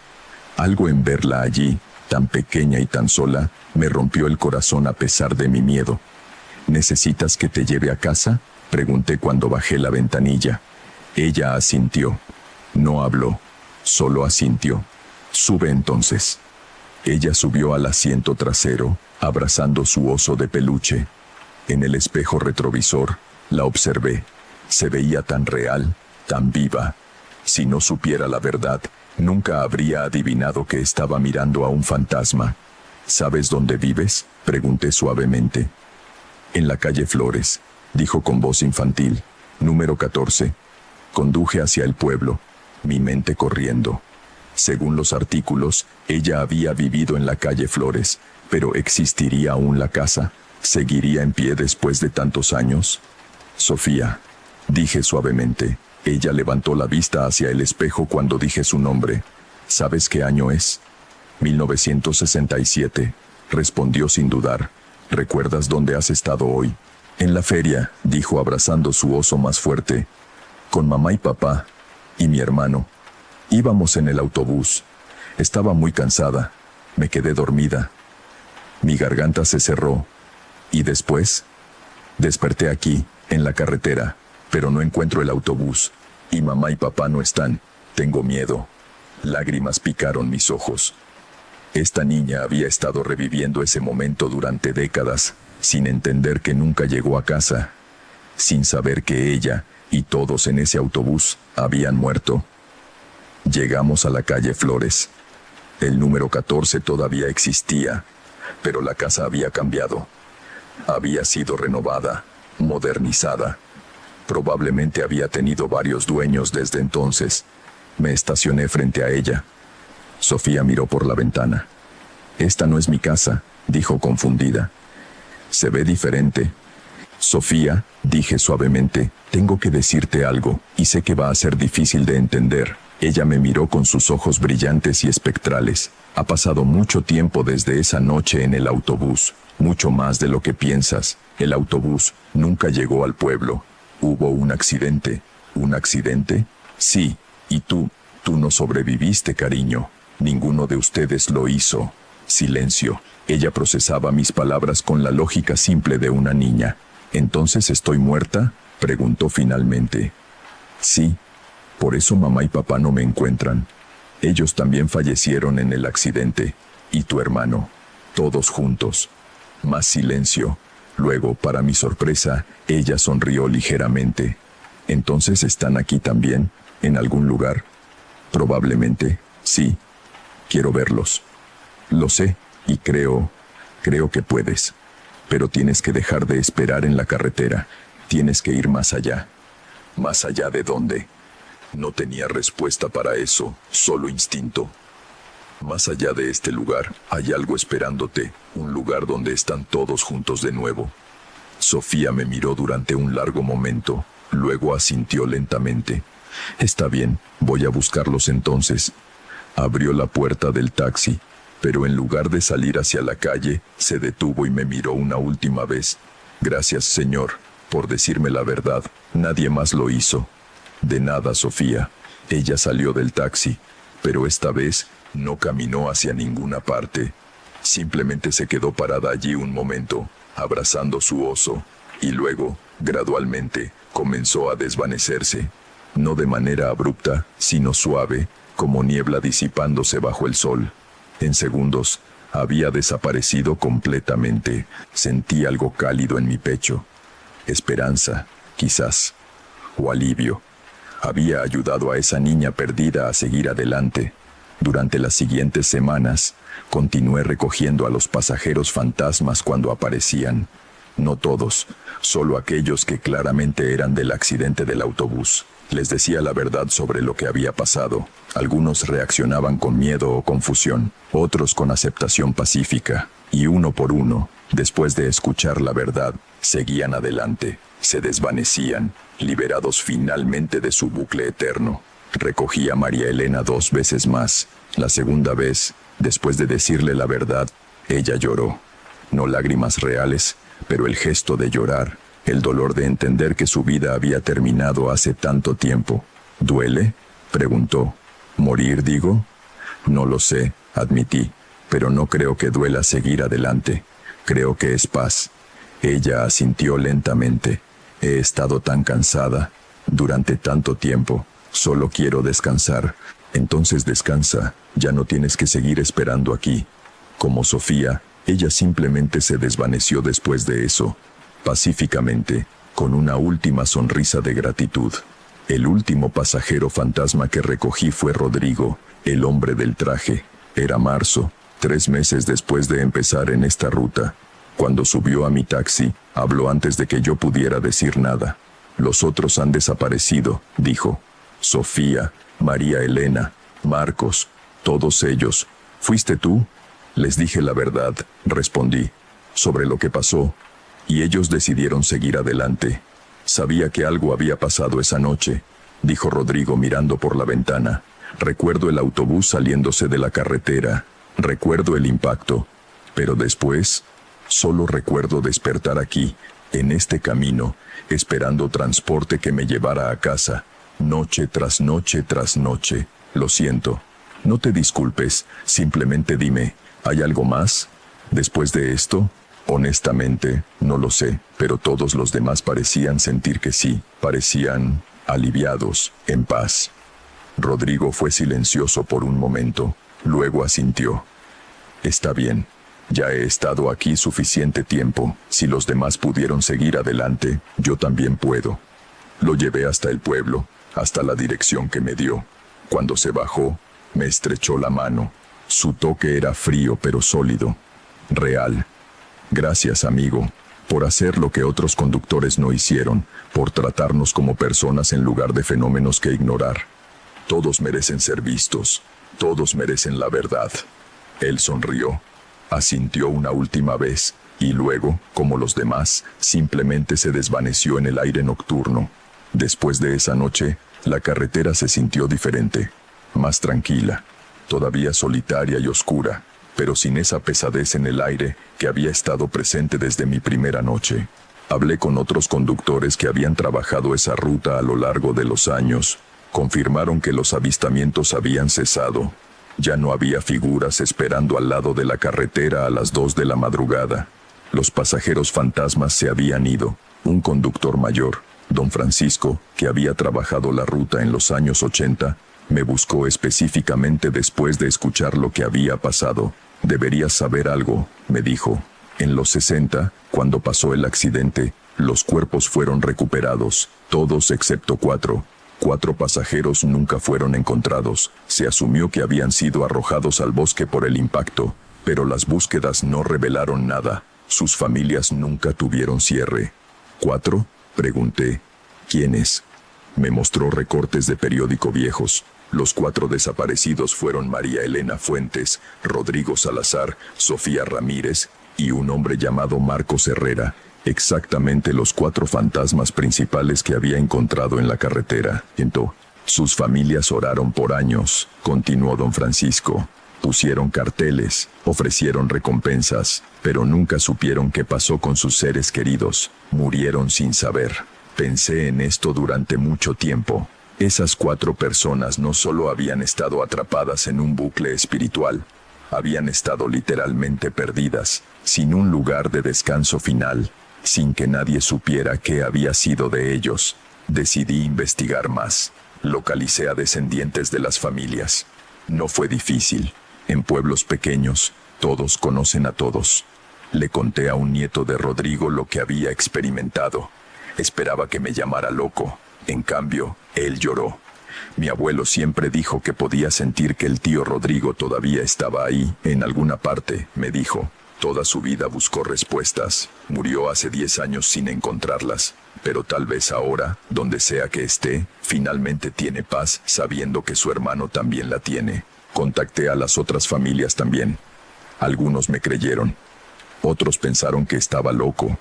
Algo en verla allí, tan pequeña y tan sola, me rompió el corazón a pesar de mi miedo. «¿Necesitas que te lleve a casa?», Pregunté cuando bajé la ventanilla. Ella asintió. No habló, solo asintió. Sube entonces. Ella subió al asiento trasero, abrazando su oso de peluche. En el espejo retrovisor, la observé. Se veía tan real, tan viva. Si no supiera la verdad, nunca habría adivinado que estaba mirando a un fantasma. ¿Sabes dónde vives?, pregunté suavemente. En la calle Flores, dijo con voz infantil. Número 14. Conduje hacia el pueblo, mi mente corriendo. Según los artículos, ella había vivido en la calle Flores, pero ¿existiría aún la casa? ¿Seguiría en pie después de tantos años? Sofía, dije suavemente. Ella levantó la vista hacia el espejo cuando dije su nombre. ¿Sabes qué año es? 1967, respondió sin dudar. ¿Recuerdas dónde has estado hoy? En la feria, dijo abrazando su oso más fuerte. Con mamá y papá, y mi hermano. Íbamos en el autobús. Estaba muy cansada. Me quedé dormida. Mi garganta se cerró. ¿Y después? Desperté aquí, en la carretera, pero no encuentro el autobús. Y mamá y papá no están. Tengo miedo. Lágrimas picaron mis ojos. Esta niña había estado reviviendo ese momento durante décadas, sin entender que nunca llegó a casa, sin saber que ella y todos en ese autobús habían muerto. Llegamos a la calle Flores. El número 14 todavía existía, pero la casa había cambiado. Había sido renovada, modernizada. Probablemente había tenido varios dueños desde entonces. Me estacioné frente a ella. Sofía miró por la ventana. Esta no es mi casa, dijo confundida. Se ve diferente. Sofía, dije suavemente, tengo que decirte algo, y sé que va a ser difícil de entender. Ella me miró con sus ojos brillantes y espectrales. Ha pasado mucho tiempo desde esa noche en el autobús, mucho más de lo que piensas. El autobús nunca llegó al pueblo. Hubo un accidente. ¿Un accidente? Sí, y tú no sobreviviste, cariño. Ninguno de ustedes lo hizo. Silencio. Ella procesaba mis palabras con la lógica simple de una niña. ¿Entonces estoy muerta?, preguntó finalmente. Sí. Por eso mamá y papá no me encuentran. Ellos también fallecieron en el accidente. Y tu hermano. Todos juntos. Más silencio. Luego, para mi sorpresa, ella sonrió ligeramente. ¿Entonces están aquí también? ¿En algún lugar? Probablemente, sí. Quiero verlos. Lo sé, y creo que puedes. Pero tienes que dejar de esperar en la carretera. Tienes que ir más allá. ¿Más allá de dónde? No tenía respuesta para eso, solo instinto. Más allá de este lugar, hay algo esperándote, un lugar donde están todos juntos de nuevo. Sofía me miró durante un largo momento, luego asintió lentamente. Está bien, voy a buscarlos entonces. Abrió la puerta del taxi, pero en lugar de salir hacia la calle, se detuvo y me miró una última vez. Gracias, señor, por decirme la verdad. Nadie más lo hizo. De nada, Sofía. Ella salió del taxi, pero esta vez no caminó hacia ninguna parte. Simplemente se quedó parada allí un momento, abrazando su oso, y luego, gradualmente, comenzó a desvanecerse. No de manera abrupta, sino suave, como niebla disipándose bajo el sol. En segundos, había desaparecido completamente. Sentí algo cálido en mi pecho. Esperanza, quizás, o alivio. Había ayudado a esa niña perdida a seguir adelante. Durante las siguientes semanas, continué recogiendo a los pasajeros fantasmas cuando aparecían. No todos, solo aquellos que claramente eran del accidente del autobús. Les decía la verdad sobre lo que había pasado. Algunos reaccionaban con miedo o confusión, otros con aceptación pacífica. Y uno por uno, después de escuchar la verdad, seguían adelante, se desvanecían, liberados finalmente de su bucle eterno. Recogí a María Elena 2 veces más. La segunda vez, después de decirle la verdad, ella lloró. No lágrimas reales, pero el gesto de llorar, el dolor de entender que su vida había terminado hace tanto tiempo. ¿Duele?, preguntó. ¿Morir, digo? No lo sé, admití, pero no creo que duela seguir adelante. Creo que es paz. Ella asintió lentamente. He estado tan cansada durante tanto tiempo. Solo quiero descansar. Entonces descansa, ya no tienes que seguir esperando aquí. Como Sofía, ella simplemente se desvaneció después de eso, pacíficamente, con una última sonrisa de gratitud. El último pasajero fantasma que recogí fue Rodrigo, el hombre del traje. Era marzo, 3 meses después de empezar en esta ruta. Cuando subió a mi taxi, habló antes de que yo pudiera decir nada. Los otros han desaparecido, dijo. Sofía, María Elena, Marcos, todos ellos. ¿Fuiste tú? Les dije la verdad, respondí, sobre lo que pasó, y ellos decidieron seguir adelante. Sabía que algo había pasado esa noche, dijo Rodrigo mirando por la ventana. Recuerdo el autobús saliéndose de la carretera, recuerdo el impacto, pero después, solo recuerdo despertar aquí, en este camino, esperando transporte que me llevara a casa. Noche tras noche tras noche. Lo siento. No te disculpes, simplemente dime, ¿hay algo más? Después de esto, honestamente, no lo sé, pero todos los demás parecían sentir que sí, parecían aliviados, en paz. Rodrigo fue silencioso por un momento, luego asintió. Está bien, ya he estado aquí suficiente tiempo, si los demás pudieron seguir adelante, yo también puedo. Lo llevé hasta el pueblo, hasta la dirección que me dio. Cuando se bajó, me estrechó la mano. Su toque era frío pero sólido, real. Gracias, amigo, por hacer lo que otros conductores no hicieron, por tratarnos como personas en lugar de fenómenos que ignorar. Todos merecen ser vistos, todos merecen la verdad. Él sonrió, asintió una última vez, y luego, como los demás, simplemente se desvaneció en el aire nocturno. Después de esa noche, la carretera se sintió diferente, más tranquila, todavía solitaria y oscura, pero sin esa pesadez en el aire que había estado presente desde mi primera noche. Hablé con otros conductores que habían trabajado esa ruta a lo largo de los años. Confirmaron que los avistamientos habían cesado. Ya no había figuras esperando al lado de la carretera a las 2 de la madrugada. Los pasajeros fantasmas se habían ido. Un conductor mayor, don Francisco, que había trabajado la ruta en los años 80, me buscó específicamente después de escuchar lo que había pasado. Deberías saber algo, me dijo. En los 60, cuando pasó el accidente, los cuerpos fueron recuperados, todos excepto 4. 4 pasajeros nunca fueron encontrados. Se asumió que habían sido arrojados al bosque por el impacto, pero las búsquedas no revelaron nada. Sus familias nunca tuvieron cierre. ¿4? Pregunté. ¿Quiénes? Me mostró recortes de periódico viejos. Los 4 desaparecidos fueron María Elena Fuentes, Rodrigo Salazar, Sofía Ramírez y un hombre llamado Marcos Herrera. Exactamente los 4 fantasmas principales que había encontrado en la carretera. Sus familias oraron por años, continuó don Francisco. Pusieron carteles, ofrecieron recompensas, pero nunca supieron qué pasó con sus seres queridos. Murieron sin saber. Pensé en esto durante mucho tiempo. Esas 4 personas no solo habían estado atrapadas en un bucle espiritual, habían estado literalmente perdidas, sin un lugar de descanso final, sin que nadie supiera qué había sido de ellos. Decidí investigar más. Localicé a descendientes de las familias. No fue difícil. En pueblos pequeños, todos conocen a todos. Le conté a un nieto de Rodrigo lo que había experimentado. Esperaba que me llamara loco. En cambio, él lloró. Mi abuelo siempre dijo que podía sentir que el tío Rodrigo todavía estaba ahí, en alguna parte, me dijo. Toda su vida buscó respuestas. Murió hace 10 años sin encontrarlas. Pero tal vez ahora, donde sea que esté, finalmente tiene paz sabiendo que su hermano también la tiene. Contacté a las otras familias también. Algunos me creyeron. Otros pensaron que estaba loco.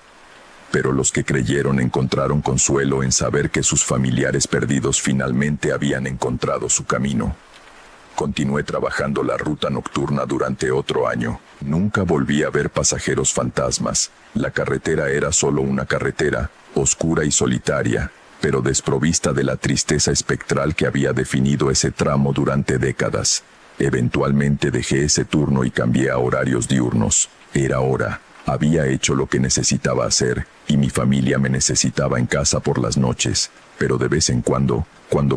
Pero los que creyeron encontraron consuelo en saber que sus familiares perdidos finalmente habían encontrado su camino. Continué trabajando la ruta nocturna durante otro año. Nunca volví a ver pasajeros fantasmas. La carretera era solo una carretera, oscura y solitaria, pero desprovista de la tristeza espectral que había definido ese tramo durante décadas. Eventualmente dejé ese turno y cambié a horarios diurnos. Era hora. Había hecho lo que necesitaba hacer, y mi familia me necesitaba en casa por las noches, pero de vez en cuando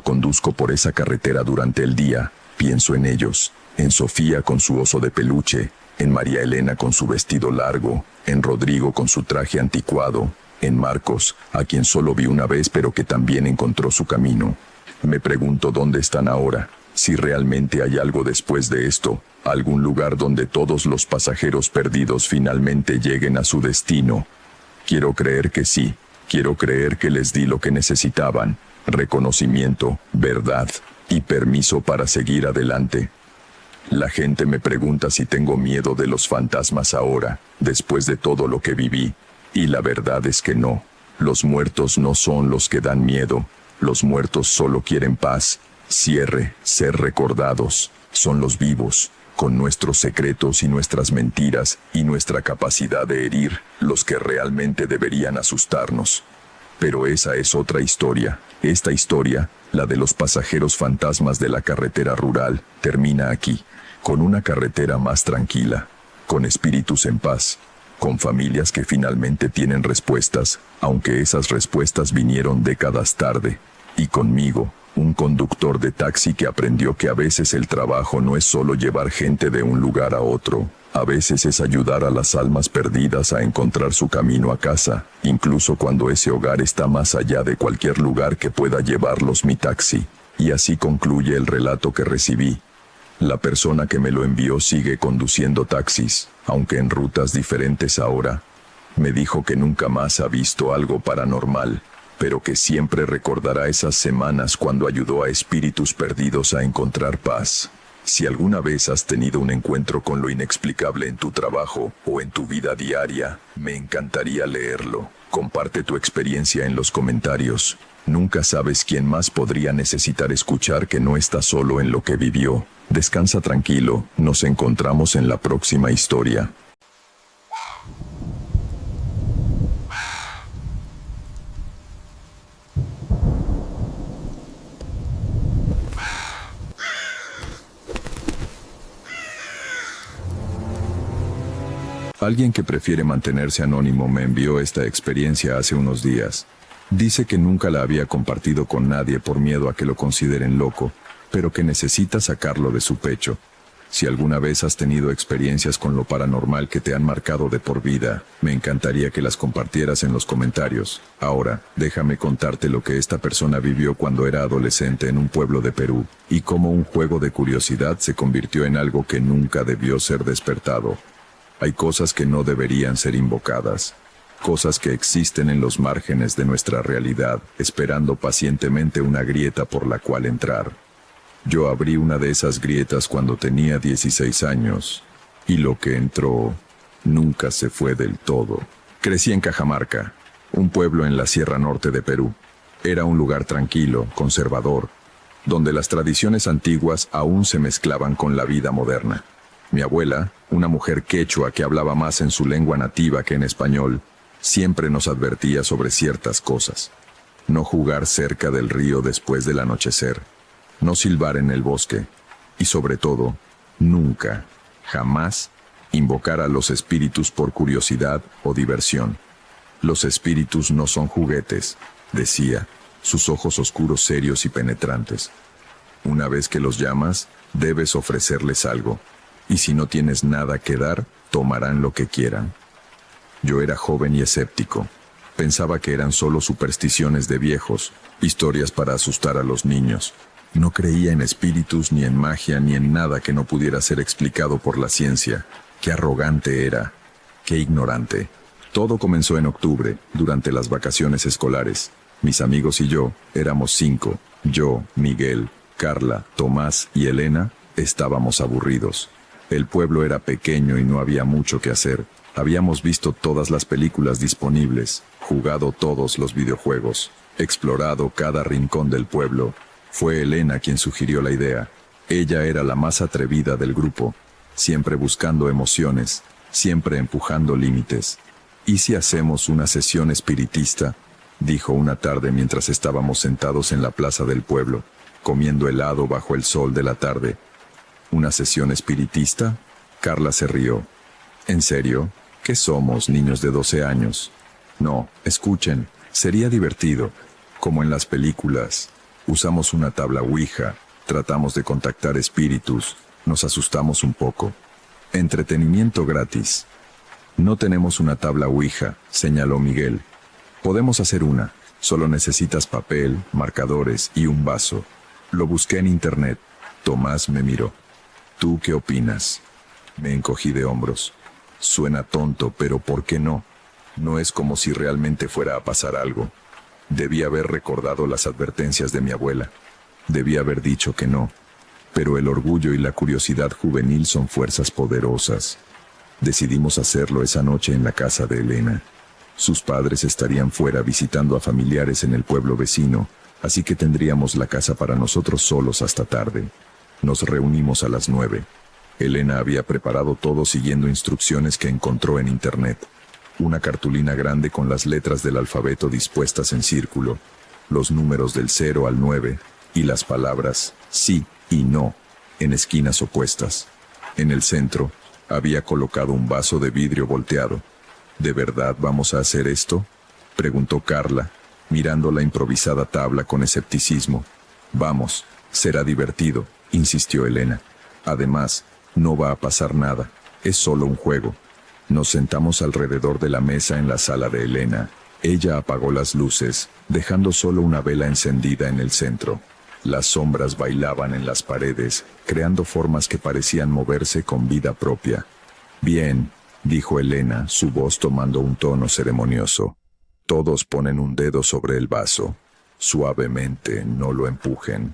conduzco por esa carretera durante el día, pienso en ellos, en Sofía con su oso de peluche, en María Elena con su vestido largo, en Rodrigo con su traje anticuado, en Marcos, a quien solo vi una vez pero que también encontró su camino. Me pregunto dónde están ahora, si realmente hay algo después de esto, algún lugar donde todos los pasajeros perdidos finalmente lleguen a su destino. Quiero creer que sí, quiero creer que les di lo que necesitaban, reconocimiento, verdad y permiso para seguir adelante. La gente me pregunta si tengo miedo de los fantasmas ahora, después de todo lo que viví, y la verdad es que no. Los muertos no son los que dan miedo, los muertos solo quieren paz, cierre, ser recordados. Son los vivos, con nuestros secretos y nuestras mentiras y nuestra capacidad de herir, los que realmente deberían asustarnos. Pero esa es otra historia. Esta historia, la de los pasajeros fantasmas de la carretera rural, termina aquí, con una carretera más tranquila, con espíritus en paz, con familias que finalmente tienen respuestas, aunque esas respuestas vinieron décadas tarde, y conmigo, un conductor de taxi que aprendió que a veces el trabajo no es solo llevar gente de un lugar a otro, a veces es ayudar a las almas perdidas a encontrar su camino a casa, incluso cuando ese hogar está más allá de cualquier lugar que pueda llevarlos mi taxi. Y así concluye el relato que recibí. La persona que me lo envió sigue conduciendo taxis, aunque en rutas diferentes ahora. Me dijo que nunca más ha visto algo paranormal, pero que siempre recordará esas semanas cuando ayudó a espíritus perdidos a encontrar paz. Si alguna vez has tenido un encuentro con lo inexplicable en tu trabajo o en tu vida diaria, me encantaría leerlo. Comparte tu experiencia en los comentarios. Nunca sabes quién más podría necesitar escuchar que no está solo en lo que vivió. Descansa tranquilo, nos encontramos en la próxima historia. Alguien que prefiere mantenerse anónimo me envió esta experiencia hace unos días. Dice que nunca la había compartido con nadie por miedo a que lo consideren loco, pero que necesita sacarlo de su pecho. Si alguna vez has tenido experiencias con lo paranormal que te han marcado de por vida, me encantaría que las compartieras en los comentarios. Ahora, déjame contarte lo que esta persona vivió cuando era adolescente en un pueblo de Perú, y cómo un juego de curiosidad se convirtió en algo que nunca debió ser despertado. Hay cosas que no deberían ser invocadas, cosas que existen en los márgenes de nuestra realidad, esperando pacientemente una grieta por la cual entrar. Yo abrí una de esas grietas cuando tenía 16 años, y lo que entró nunca se fue del todo. Crecí en Cajamarca, un pueblo en la Sierra Norte de Perú. Era un lugar tranquilo, conservador, donde las tradiciones antiguas aún se mezclaban con la vida moderna. Mi abuela, una mujer quechua que hablaba más en su lengua nativa que en español, siempre nos advertía sobre ciertas cosas. No jugar cerca del río después del anochecer, no silbar en el bosque, y sobre todo, nunca, jamás, invocar a los espíritus por curiosidad o diversión. Los espíritus no son juguetes, decía, sus ojos oscuros serios y penetrantes. Una vez que los llamas, debes ofrecerles algo. Y si no tienes nada que dar, tomarán lo que quieran. Yo era joven y escéptico. Pensaba que eran solo supersticiones de viejos, historias para asustar a los niños. No creía en espíritus, ni en magia, ni en nada que no pudiera ser explicado por la ciencia. Qué arrogante era, qué ignorante. Todo comenzó en octubre, durante las vacaciones escolares. Mis amigos y yo, éramos 5. Yo, Miguel, Carla, Tomás y Elena, estábamos aburridos. El pueblo era pequeño y no había mucho que hacer. Habíamos visto todas las películas disponibles, jugado todos los videojuegos, explorado cada rincón del pueblo. Fue Elena quien sugirió la idea. Ella era la más atrevida del grupo, siempre buscando emociones, siempre empujando límites. ¿Y si hacemos una sesión espiritista?, dijo una tarde mientras estábamos sentados en la plaza del pueblo, comiendo helado bajo el sol de la tarde. ¿Una sesión espiritista? Carla se rió. ¿En serio? ¿Qué somos, niños de 12 años? No, escuchen, sería divertido. Como en las películas, usamos una tabla Ouija, tratamos de contactar espíritus, nos asustamos un poco. Entretenimiento gratis. No tenemos una tabla Ouija, señaló Miguel. Podemos hacer una, solo necesitas papel, marcadores y un vaso. Lo busqué en internet. Tomás me miró. ¿Tú qué opinas? Me encogí de hombros. Suena tonto, pero ¿por qué no? No es como si realmente fuera a pasar algo. Debí haber recordado las advertencias de mi abuela. Debí haber dicho que no. Pero el orgullo y la curiosidad juvenil son fuerzas poderosas. Decidimos hacerlo esa noche en la casa de Elena. Sus padres estarían fuera visitando a familiares en el pueblo vecino, así que tendríamos la casa para nosotros solos hasta tarde. Nos reunimos a las 9. Elena había preparado todo siguiendo instrucciones que encontró en internet. Una cartulina grande con las letras del alfabeto dispuestas en círculo, los números del 0 al 9 y las palabras sí y no en esquinas opuestas. En el centro había colocado un vaso de vidrio volteado. ¿De verdad vamos a hacer esto?, preguntó Carla, mirando la improvisada tabla con escepticismo. Vamos, será divertido, insistió Elena. Además, no va a pasar nada, es solo un juego. Nos sentamos alrededor de la mesa en la sala de Elena. Ella apagó las luces, dejando solo una vela encendida en el centro. Las sombras bailaban en las paredes, creando formas que parecían moverse con vida propia. Bien, dijo Elena, su voz tomando un tono ceremonioso. Todos ponen un dedo sobre el vaso. Suavemente, no lo empujen.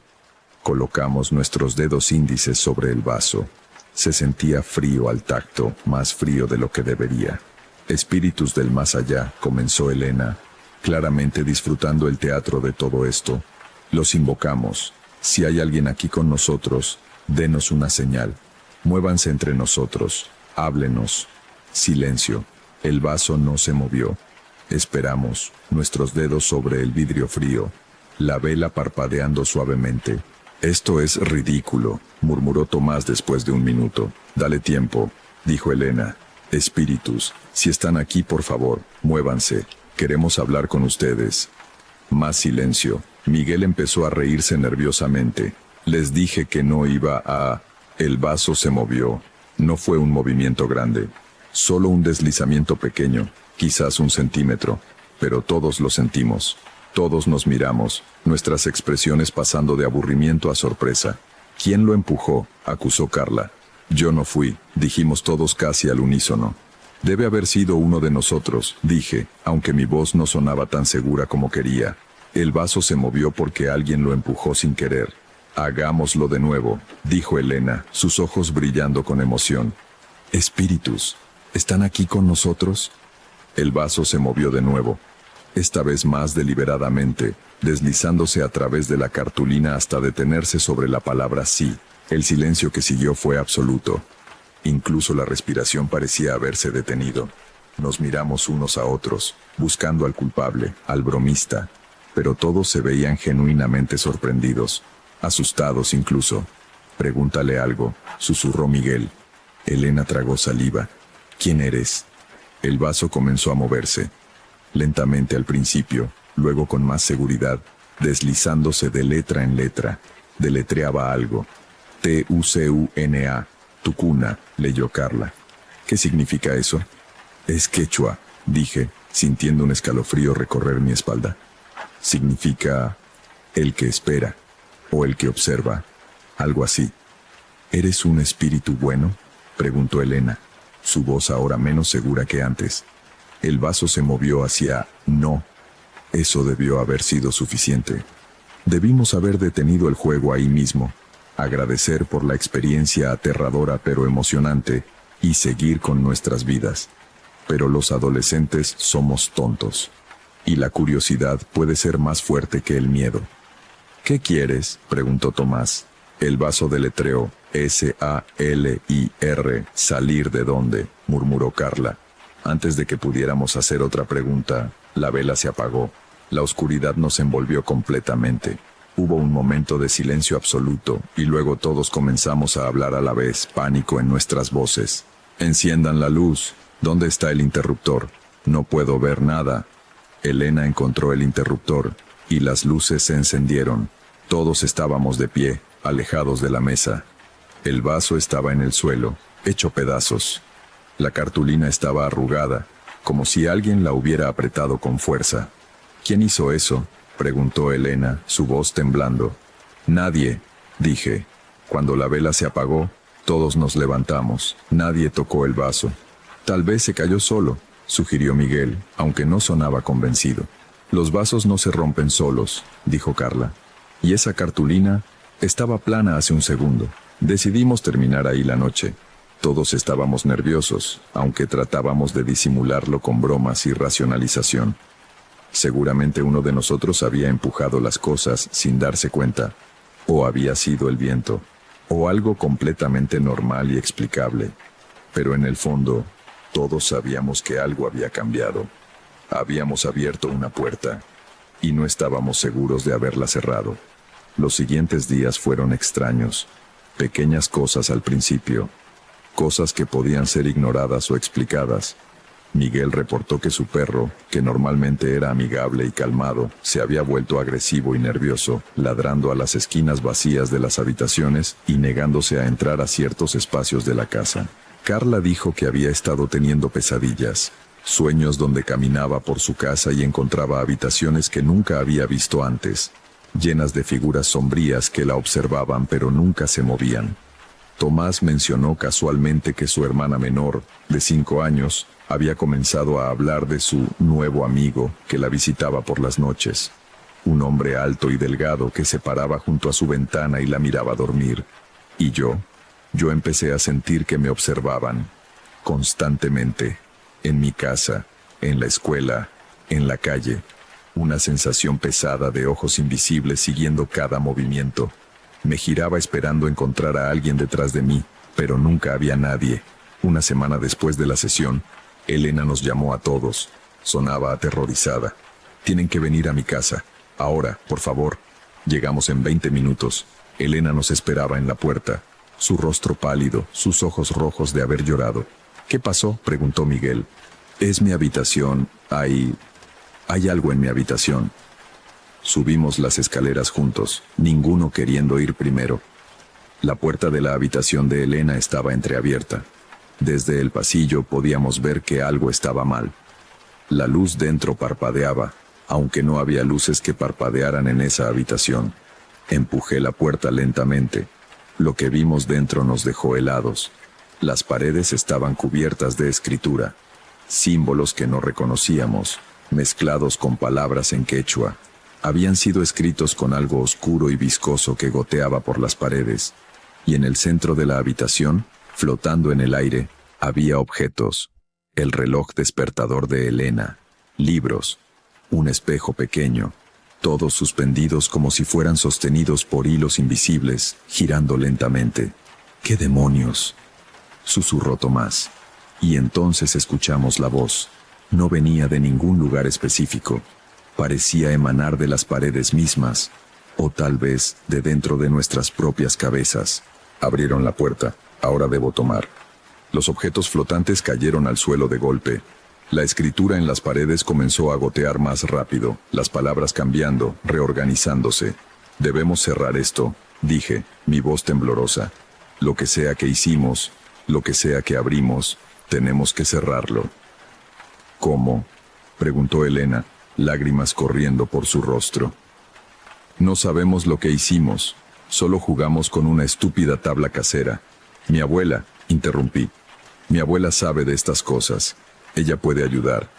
Colocamos nuestros dedos índices sobre el vaso. Se sentía frío al tacto, más frío de lo que debería. Espíritus del más allá, comenzó Elena, claramente disfrutando el teatro de todo esto. Los invocamos. Si hay alguien aquí con nosotros, denos una señal. Muévanse entre nosotros. Háblenos. Silencio. El vaso no se movió. Esperamos, nuestros dedos sobre el vidrio frío, la vela parpadeando suavemente. Esto es ridículo, murmuró Tomás después de un minuto. Dale tiempo, dijo Elena. Espíritus, si están aquí, por favor, muévanse. Queremos hablar con ustedes. Más silencio. Miguel empezó a reírse nerviosamente. Les dije que no iba a... El vaso se movió. No fue un movimiento grande. Solo un deslizamiento pequeño, quizás 1 centímetro. Pero todos lo sentimos. Todos nos miramos, nuestras expresiones pasando de aburrimiento a sorpresa. ¿Quién lo empujó?, acusó Carla. Yo no fui, dijimos todos casi al unísono. Debe haber sido uno de nosotros, dije, aunque mi voz no sonaba tan segura como quería. El vaso se movió porque alguien lo empujó sin querer. Hagámoslo de nuevo, dijo Elena, sus ojos brillando con emoción. Espíritus, ¿están aquí con nosotros? El vaso se movió de nuevo. Esta vez más deliberadamente, deslizándose a través de la cartulina hasta detenerse sobre la palabra sí. El silencio que siguió fue absoluto. Incluso la respiración parecía haberse detenido. Nos miramos unos a otros, buscando al culpable, al bromista, pero todos se veían genuinamente sorprendidos, asustados incluso. Pregúntale algo, susurró Miguel. Elena tragó saliva. ¿Quién eres? El vaso comenzó a moverse. Lentamente al principio, luego con más seguridad, deslizándose de letra en letra. Deletreaba algo. T-U-C-U-N-A, Tucuna, leyó Carla. ¿Qué significa eso? Es quechua, dije, sintiendo un escalofrío recorrer mi espalda. Significa el que espera, o el que observa, algo así. ¿Eres un espíritu bueno?, preguntó Elena, su voz ahora menos segura que antes. El vaso se movió hacia no. Eso debió haber sido suficiente. Debimos haber detenido el juego ahí mismo, agradecer por la experiencia aterradora pero emocionante, y seguir con nuestras vidas. Pero los adolescentes somos tontos. Y la curiosidad puede ser más fuerte que el miedo. ¿Qué quieres?, preguntó Tomás. El vaso deletreó S-A-L-I-R, salir de dónde, murmuró Carla. Antes de que pudiéramos hacer otra pregunta, la vela se apagó. La oscuridad nos envolvió completamente. Hubo un momento de silencio absoluto, y luego todos comenzamos a hablar a la vez, pánico en nuestras voces. «Enciendan la luz», ¿Dónde está el interruptor? No puedo ver nada. Elena encontró el interruptor, y las luces se encendieron. Todos estábamos de pie, alejados de la mesa. El vaso estaba en el suelo, hecho pedazos. La cartulina estaba arrugada, como si alguien la hubiera apretado con fuerza. ¿Quién hizo eso?, preguntó Elena, su voz temblando. Nadie, dije. Cuando la vela se apagó, todos nos levantamos. Nadie tocó el vaso. Tal vez se cayó solo, sugirió Miguel, aunque no sonaba convencido. Los vasos no se rompen solos, dijo Carla. Y esa cartulina estaba plana hace un segundo. Decidimos terminar ahí la noche. Todos estábamos nerviosos, aunque tratábamos de disimularlo con bromas y racionalización. Seguramente uno de nosotros había empujado las cosas sin darse cuenta, o había sido el viento, o algo completamente normal y explicable. Pero en el fondo, todos sabíamos que algo había cambiado. Habíamos abierto una puerta, y no estábamos seguros de haberla cerrado. Los siguientes días fueron extraños. Pequeñas cosas al principio, cosas que podían ser ignoradas o explicadas. Miguel reportó que su perro, que normalmente era amigable y calmado, se había vuelto agresivo y nervioso, ladrando a las esquinas vacías de las habitaciones y negándose a entrar a ciertos espacios de la casa. Carla dijo que había estado teniendo pesadillas, sueños donde caminaba por su casa y encontraba habitaciones que nunca había visto antes, llenas de figuras sombrías que la observaban pero nunca se movían. Tomás mencionó casualmente que su hermana menor, de 5 años, había comenzado a hablar de su nuevo amigo que la visitaba por las noches. Un hombre alto y delgado que se paraba junto a su ventana y la miraba dormir. Y yo empecé a sentir que me observaban, constantemente, en mi casa, en la escuela, en la calle. Una sensación pesada de ojos invisibles siguiendo cada movimiento. Me giraba esperando encontrar a alguien detrás de mí, pero nunca había nadie. Una semana después de la sesión, Elena nos llamó a todos. Sonaba aterrorizada. Tienen que venir a mi casa. Ahora, por favor. Llegamos en 20 minutos. Elena nos esperaba en la puerta. Su rostro pálido, sus ojos rojos de haber llorado. ¿Qué pasó?, preguntó Miguel. Es mi habitación. Hay algo en mi habitación. Subimos las escaleras juntos, ninguno queriendo ir primero. La puerta de la habitación de Elena estaba entreabierta. Desde el pasillo podíamos ver que algo estaba mal. La luz dentro parpadeaba, aunque no había luces que parpadearan en esa habitación. Empujé la puerta lentamente. Lo que vimos dentro nos dejó helados. Las paredes estaban cubiertas de escritura, símbolos que no reconocíamos, mezclados con palabras en quechua. Habían sido escritos con algo oscuro y viscoso que goteaba por las paredes, y en el centro de la habitación, flotando en el aire, había objetos: el reloj despertador de Elena, libros, un espejo pequeño, todos suspendidos como si fueran sostenidos por hilos invisibles, girando lentamente. ¡Qué demonios!, susurró Tomás. Y entonces escuchamos la voz. No venía de ningún lugar específico. Parecía emanar de las paredes mismas, o tal vez de dentro de nuestras propias cabezas. Abrieron la puerta. Ahora debo tomar. Los objetos flotantes cayeron al suelo de golpe. La escritura en las paredes comenzó a gotear más rápido, las palabras cambiando, reorganizándose. Debemos cerrar esto, dije, mi voz temblorosa. Lo que sea que hicimos, lo que sea que abrimos, tenemos que cerrarlo. ¿Cómo?, preguntó Elena, lágrimas corriendo por su rostro. No sabemos lo que hicimos, solo jugamos con una estúpida tabla casera. Mi abuela, interrumpí. Mi abuela sabe de estas cosas. Ella puede ayudar.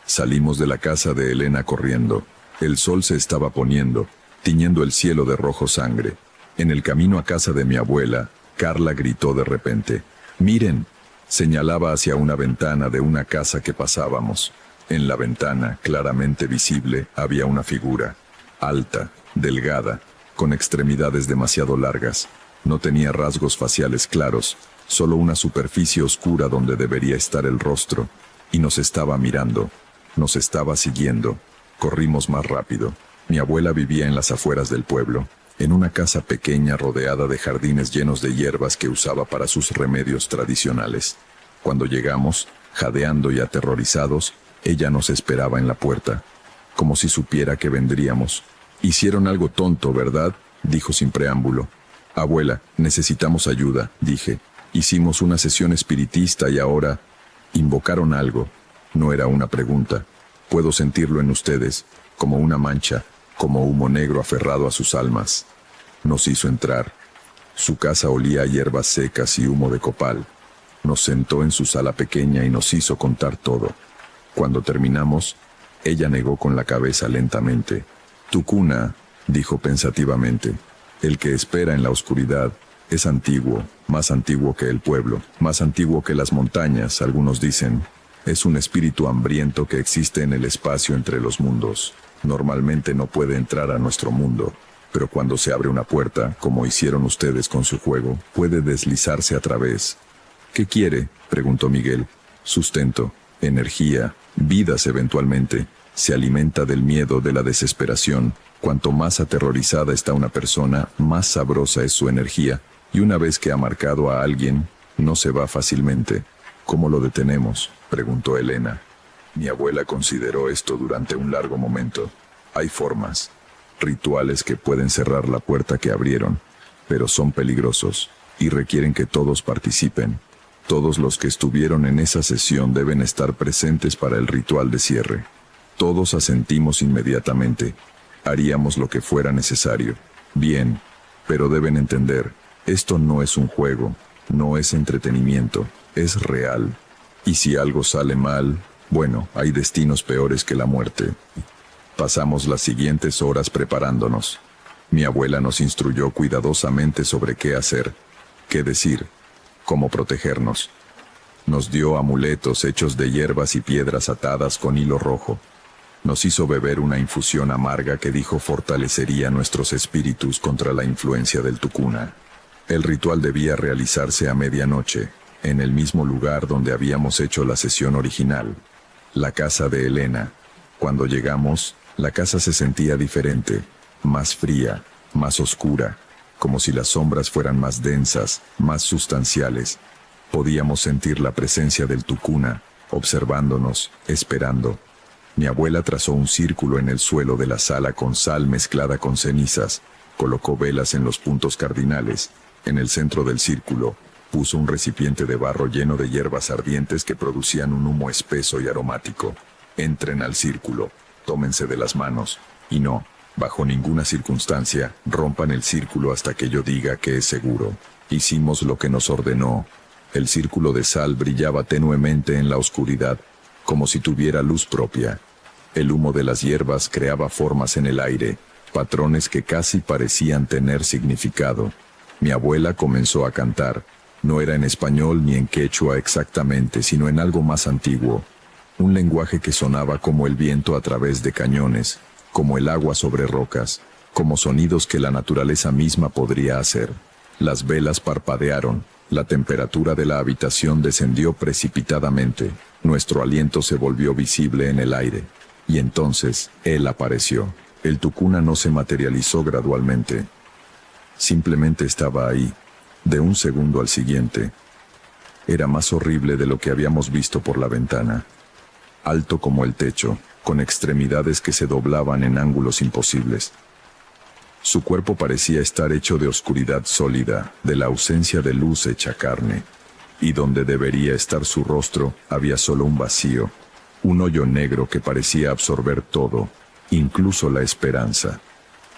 Salimos de la casa de Elena corriendo. El sol se estaba poniendo, tiñendo el cielo de rojo sangre. En el camino a casa de mi abuela, Carla gritó de repente. «¡Miren!», señalaba hacia una ventana de una casa que pasábamos. En la ventana, claramente visible, había una figura. Alta, delgada, con extremidades demasiado largas. No tenía rasgos faciales claros, solo una superficie oscura donde debería estar el rostro. Y nos estaba mirando. Nos estaba siguiendo. Corrimos más rápido. Mi abuela vivía en las afueras del pueblo, en una casa pequeña rodeada de jardines llenos de hierbas que usaba para sus remedios tradicionales. Cuando llegamos, Jadeando y aterrorizados, ella nos esperaba en la puerta, como si supiera que vendríamos. «Hicieron algo tonto, ¿verdad?», dijo sin preámbulo. «Abuela, necesitamos ayuda», dije. «Hicimos una sesión espiritista y ahora...» «Invocaron algo». No era una pregunta. Puedo sentirlo en ustedes, como una mancha, como humo negro aferrado a sus almas. Nos hizo entrar. Su casa olía a hierbas secas y humo de copal. Nos sentó en su sala pequeña y nos hizo contar todo. Cuando terminamos, ella negó con la cabeza lentamente. «Tucuna», dijo pensativamente, «el que espera en la oscuridad es antiguo, más antiguo que el pueblo, más antiguo que las montañas, algunos dicen. Es un espíritu hambriento que existe en el espacio entre los mundos. Normalmente no puede entrar a nuestro mundo, pero cuando se abre una puerta, como hicieron ustedes con su juego, puede deslizarse a través». «¿Qué quiere?», preguntó Miguel. «Sustento, energía, vidas eventualmente. Se alimenta del miedo, de la desesperación. Cuanto más aterrorizada está una persona, más sabrosa es su energía, y una vez que ha marcado a alguien, no se va fácilmente». «¿Cómo lo detenemos?», preguntó Elena. Mi abuela consideró esto durante un largo momento. «Hay formas, rituales que pueden cerrar la puerta que abrieron, pero son peligrosos y requieren que todos participen. Todos los que estuvieron en esa sesión deben estar presentes para el ritual de cierre». Todos asentimos inmediatamente. Haríamos lo que fuera necesario. «Bien, pero deben entender, esto no es un juego, no es entretenimiento, es real. Y si algo sale mal, bueno, hay destinos peores que la muerte». Pasamos las siguientes horas preparándonos. Mi abuela nos instruyó cuidadosamente sobre qué hacer, qué decir, cómo protegernos. Nos dio amuletos hechos de hierbas y piedras atadas con hilo rojo. Nos hizo beber una infusión amarga que dijo fortalecería nuestros espíritus contra la influencia del tucuna. El ritual debía realizarse a medianoche, en el mismo lugar donde habíamos hecho la sesión original, la casa de Elena. Cuando llegamos, la casa se sentía diferente, más fría, más oscura, como si las sombras fueran más densas, más sustanciales. Podíamos sentir la presencia del tucuna, observándonos, esperando. Mi abuela trazó un círculo en el suelo de la sala con sal mezclada con cenizas, colocó velas en los puntos cardinales. En el centro del círculo, puso un recipiente de barro lleno de hierbas ardientes que producían un humo espeso y aromático. «Entren al círculo, tómense de las manos, y no, bajo ninguna circunstancia, rompan el círculo hasta que yo diga que es seguro». Hicimos lo que nos ordenó. El círculo de sal brillaba tenuemente en la oscuridad, como si tuviera luz propia. El humo de las hierbas creaba formas en el aire, patrones que casi parecían tener significado. Mi abuela comenzó a cantar. No era en español ni en quechua exactamente, sino en algo más antiguo. Un lenguaje que sonaba como el viento a través de cañones, como el agua sobre rocas, como sonidos que la naturaleza misma podría hacer. Las velas parpadearon, la temperatura de la habitación descendió precipitadamente, nuestro aliento se volvió visible en el aire. Y entonces, él apareció. El tucuna no se materializó gradualmente. Simplemente estaba ahí, de un segundo al siguiente. Era más horrible de lo que habíamos visto por la ventana. Alto como el techo, con extremidades que se doblaban en ángulos imposibles. Su cuerpo parecía estar hecho de oscuridad sólida, de la ausencia de luz hecha carne. Y donde debería estar su rostro, había solo un vacío, un hoyo negro que parecía absorber todo, incluso la esperanza.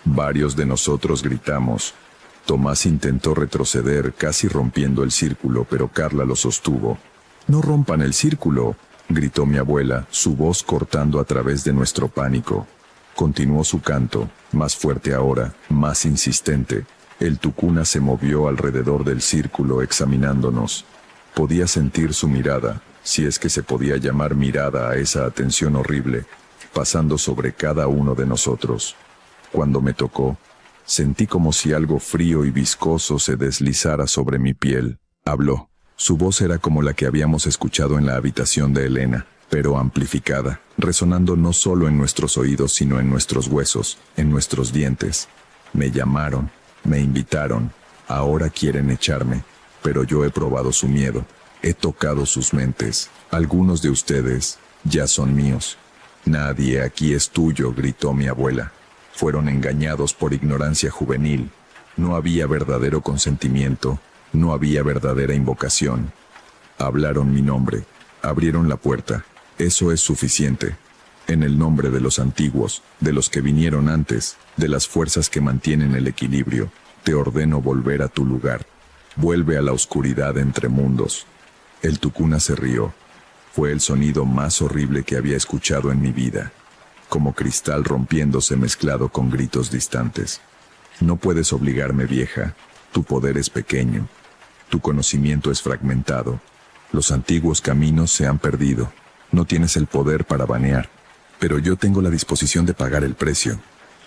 Varios de nosotros gritamos. Tomás intentó retroceder, casi rompiendo el círculo, pero Carla lo sostuvo. «No rompan el círculo», gritó mi abuela, su voz cortando a través de nuestro pánico. Continuó su canto, más fuerte ahora, más insistente. El tucuna se movió alrededor del círculo examinándonos. Podía sentir su mirada, si es que se podía llamar mirada a esa atención horrible, pasando sobre cada uno de nosotros. Cuando me tocó, sentí como si algo frío y viscoso se deslizara sobre mi piel. Habló. Su voz era como la que habíamos escuchado en la habitación de Elena, pero amplificada, resonando no solo en nuestros oídos sino en nuestros huesos, en nuestros dientes. Me llamaron, me invitaron, ahora quieren echarme, pero yo he probado su miedo. He tocado sus mentes. Algunos de ustedes ya son míos. Nadie aquí es tuyo, gritó mi abuela. Fueron engañados por ignorancia juvenil. No había verdadero consentimiento, no había verdadera invocación. Hablaron mi nombre, abrieron la puerta. Eso es suficiente. En el nombre de los antiguos, de los que vinieron antes, de las fuerzas que mantienen el equilibrio, te ordeno volver a tu lugar. Vuelve a la oscuridad entre mundos. El tucuna se rió. Fue el sonido más horrible que había escuchado en mi vida, como cristal rompiéndose mezclado con gritos distantes. No puedes obligarme, vieja. Tu poder es pequeño. Tu conocimiento es fragmentado. Los antiguos caminos se han perdido. No tienes el poder para banear. Pero yo tengo la disposición de pagar el precio.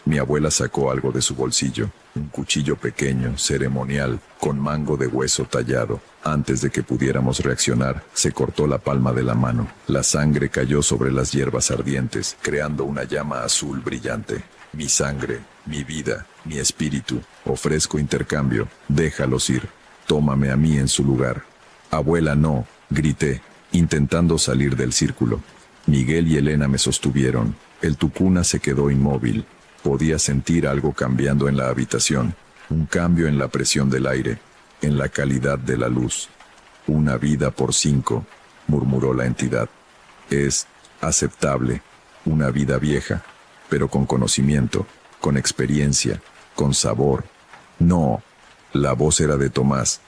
Mi abuela sacó algo de su bolsillo, un cuchillo pequeño, ceremonial, con mango de hueso tallado. Antes de que pudiéramos reaccionar, se cortó la palma de la mano. La sangre cayó sobre las hierbas ardientes, creando una llama azul brillante. Mi sangre, mi vida, mi espíritu. Ofrezco intercambio. Déjalos ir. Tómame a mí en su lugar. Abuela, no, grité, intentando salir del círculo. Miguel y Elena me sostuvieron. El tucuna se quedó inmóvil. Podía sentir algo cambiando en la habitación, un cambio en la presión del aire, en la calidad de la luz. Una vida por 5, murmuró la entidad. Es aceptable, una vida vieja, pero con conocimiento, con experiencia, con sabor. No, la voz era de Tomás.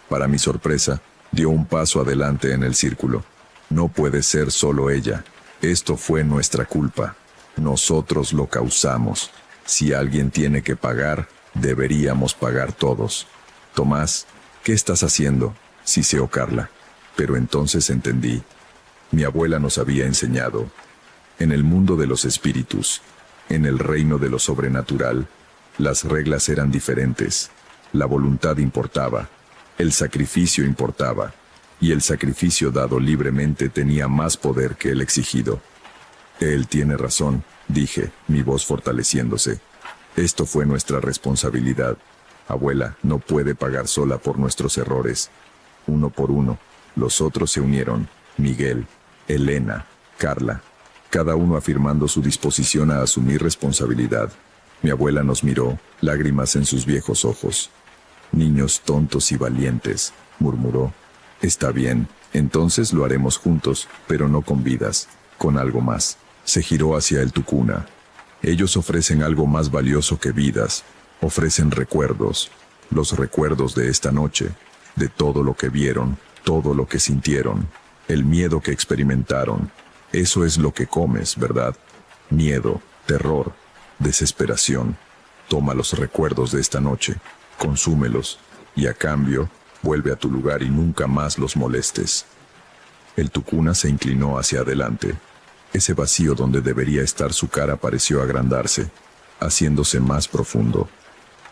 Para mi sorpresa, dio un paso adelante en el círculo. No puede ser solo ella. Esto fue nuestra culpa. Nosotros lo causamos. Si alguien tiene que pagar, deberíamos pagar todos. Tomás, ¿qué estás haciendo? Siseó Carla. Pero entonces entendí. Mi abuela nos había enseñado. En el mundo de los espíritus, en el reino de lo sobrenatural, las reglas eran diferentes. La voluntad importaba. El sacrificio importaba. Y el sacrificio dado libremente tenía más poder que el exigido. Él tiene razón, dije, mi voz fortaleciéndose. Esto fue nuestra responsabilidad. Abuela no puede pagar sola por nuestros errores. Uno por uno, los otros se unieron. Miguel, Elena, Carla, cada uno afirmando su disposición a asumir responsabilidad. Mi abuela nos miró, lágrimas en sus viejos ojos. Niños tontos y valientes, murmuró. Está bien, entonces lo haremos juntos, pero no con vidas, con algo más. Se giró hacia el tucuna. Ellos ofrecen algo más valioso que vidas. Ofrecen recuerdos. Los recuerdos de esta noche. De todo lo que vieron, todo lo que sintieron. El miedo que experimentaron. Eso es lo que comes, ¿verdad? Miedo, terror, desesperación. Toma los recuerdos de esta noche. Consúmelos. Y a cambio, vuelve a tu lugar y nunca más los molestes. El tucuna se inclinó hacia adelante. Ese vacío donde debería estar su cara pareció agrandarse, haciéndose más profundo.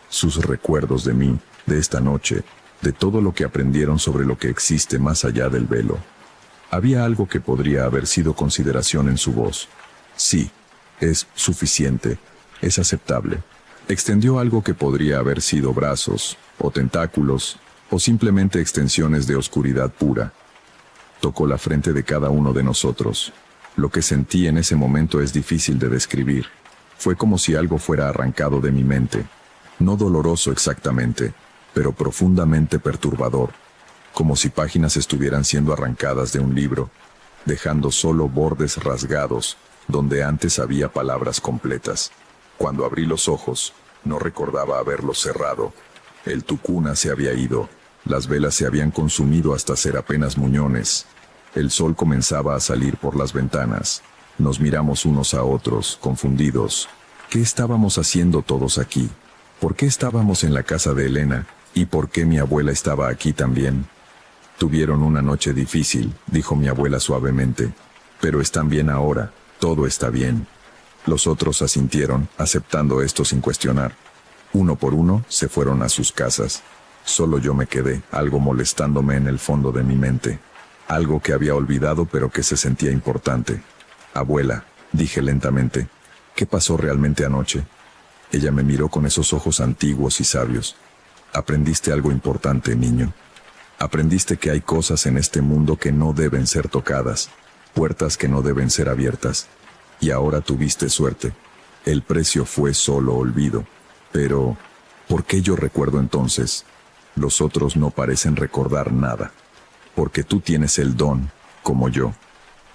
Sus recuerdos de mí, de esta noche, de todo lo que aprendieron sobre lo que existe más allá del velo. Había algo que podría haber sido consideración en su voz. Sí, es suficiente, es aceptable. Extendió algo que podría haber sido brazos, o tentáculos, o simplemente extensiones de oscuridad pura. Tocó la frente de cada uno de nosotros. Lo que sentí en ese momento es difícil de describir. Fue como si algo fuera arrancado de mi mente. No doloroso exactamente, pero profundamente perturbador. Como si páginas estuvieran siendo arrancadas de un libro, dejando solo bordes rasgados, donde antes había palabras completas. Cuando abrí los ojos, no recordaba haberlos cerrado. El tucuna se había ido. Las velas se habían consumido hasta ser apenas muñones. El sol comenzaba a salir por las ventanas. Nos miramos unos a otros, confundidos. ¿Qué estábamos haciendo todos aquí? ¿Por qué estábamos en la casa de Elena? ¿Y por qué mi abuela estaba aquí también? Tuvieron una noche difícil, dijo mi abuela suavemente. Pero están bien ahora, todo está bien. Los otros asintieron, aceptando esto sin cuestionar. Uno por uno, se fueron a sus casas. Solo yo me quedé, algo molestándome en el fondo de mi mente. Algo que había olvidado pero que se sentía importante. Abuela, dije lentamente, ¿qué pasó realmente anoche? Ella me miró con esos ojos antiguos y sabios. Aprendiste algo importante, niño. Aprendiste que hay cosas en este mundo que no deben ser tocadas, puertas que no deben ser abiertas. Y ahora tuviste suerte. El precio fue solo olvido. Pero, ¿por qué yo recuerdo entonces? Los otros no parecen recordar nada. Porque tú tienes el don, como yo.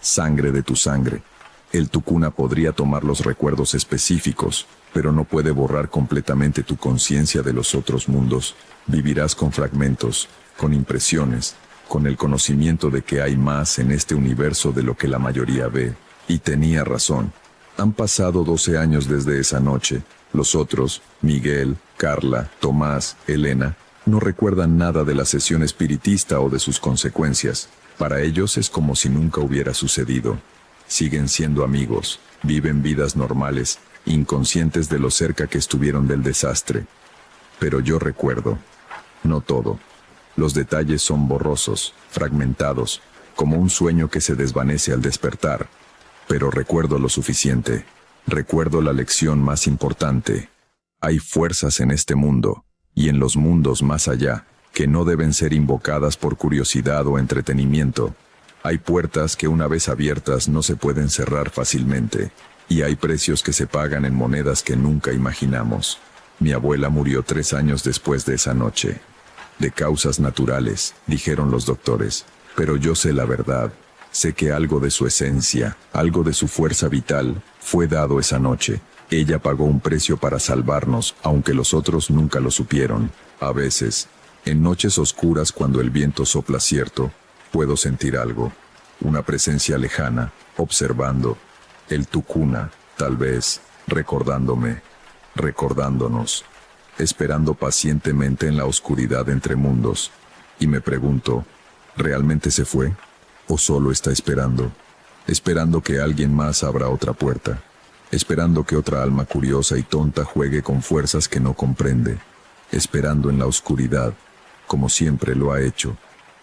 Sangre de tu sangre. El tucuna podría tomar los recuerdos específicos, pero no puede borrar completamente tu conciencia de los otros mundos. Vivirás con fragmentos, con impresiones, con el conocimiento de que hay más en este universo de lo que la mayoría ve. Y tenía razón. Han pasado 12 años desde esa noche. Los otros, Miguel, Carla, Tomás, Elena, no recuerdan nada de la sesión espiritista o de sus consecuencias. Para ellos es como si nunca hubiera sucedido. Siguen siendo amigos, viven vidas normales, inconscientes de lo cerca que estuvieron del desastre. Pero yo recuerdo. No todo. Los detalles son borrosos, fragmentados, como un sueño que se desvanece al despertar. Pero recuerdo lo suficiente. Recuerdo la lección más importante. Hay fuerzas en este mundo, y en los mundos más allá, que no deben ser invocadas por curiosidad o entretenimiento. Hay puertas que una vez abiertas no se pueden cerrar fácilmente, y hay precios que se pagan en monedas que nunca imaginamos. Mi abuela murió 3 años después de esa noche. De causas naturales, dijeron los doctores, pero yo sé la verdad. Sé que algo de su esencia, algo de su fuerza vital, fue dado esa noche. Ella pagó un precio para salvarnos, aunque los otros nunca lo supieron. A veces, en noches oscuras cuando el viento sopla cierto, puedo sentir algo, una presencia lejana, observando. El tucuna, tal vez, recordándome, recordándonos, esperando pacientemente en la oscuridad entre mundos. Y me pregunto, ¿realmente se fue? ¿O solo está esperando? Esperando que alguien más abra otra puerta. Esperando que otra alma curiosa y tonta juegue con fuerzas que no comprende. Esperando en la oscuridad, como siempre lo ha hecho,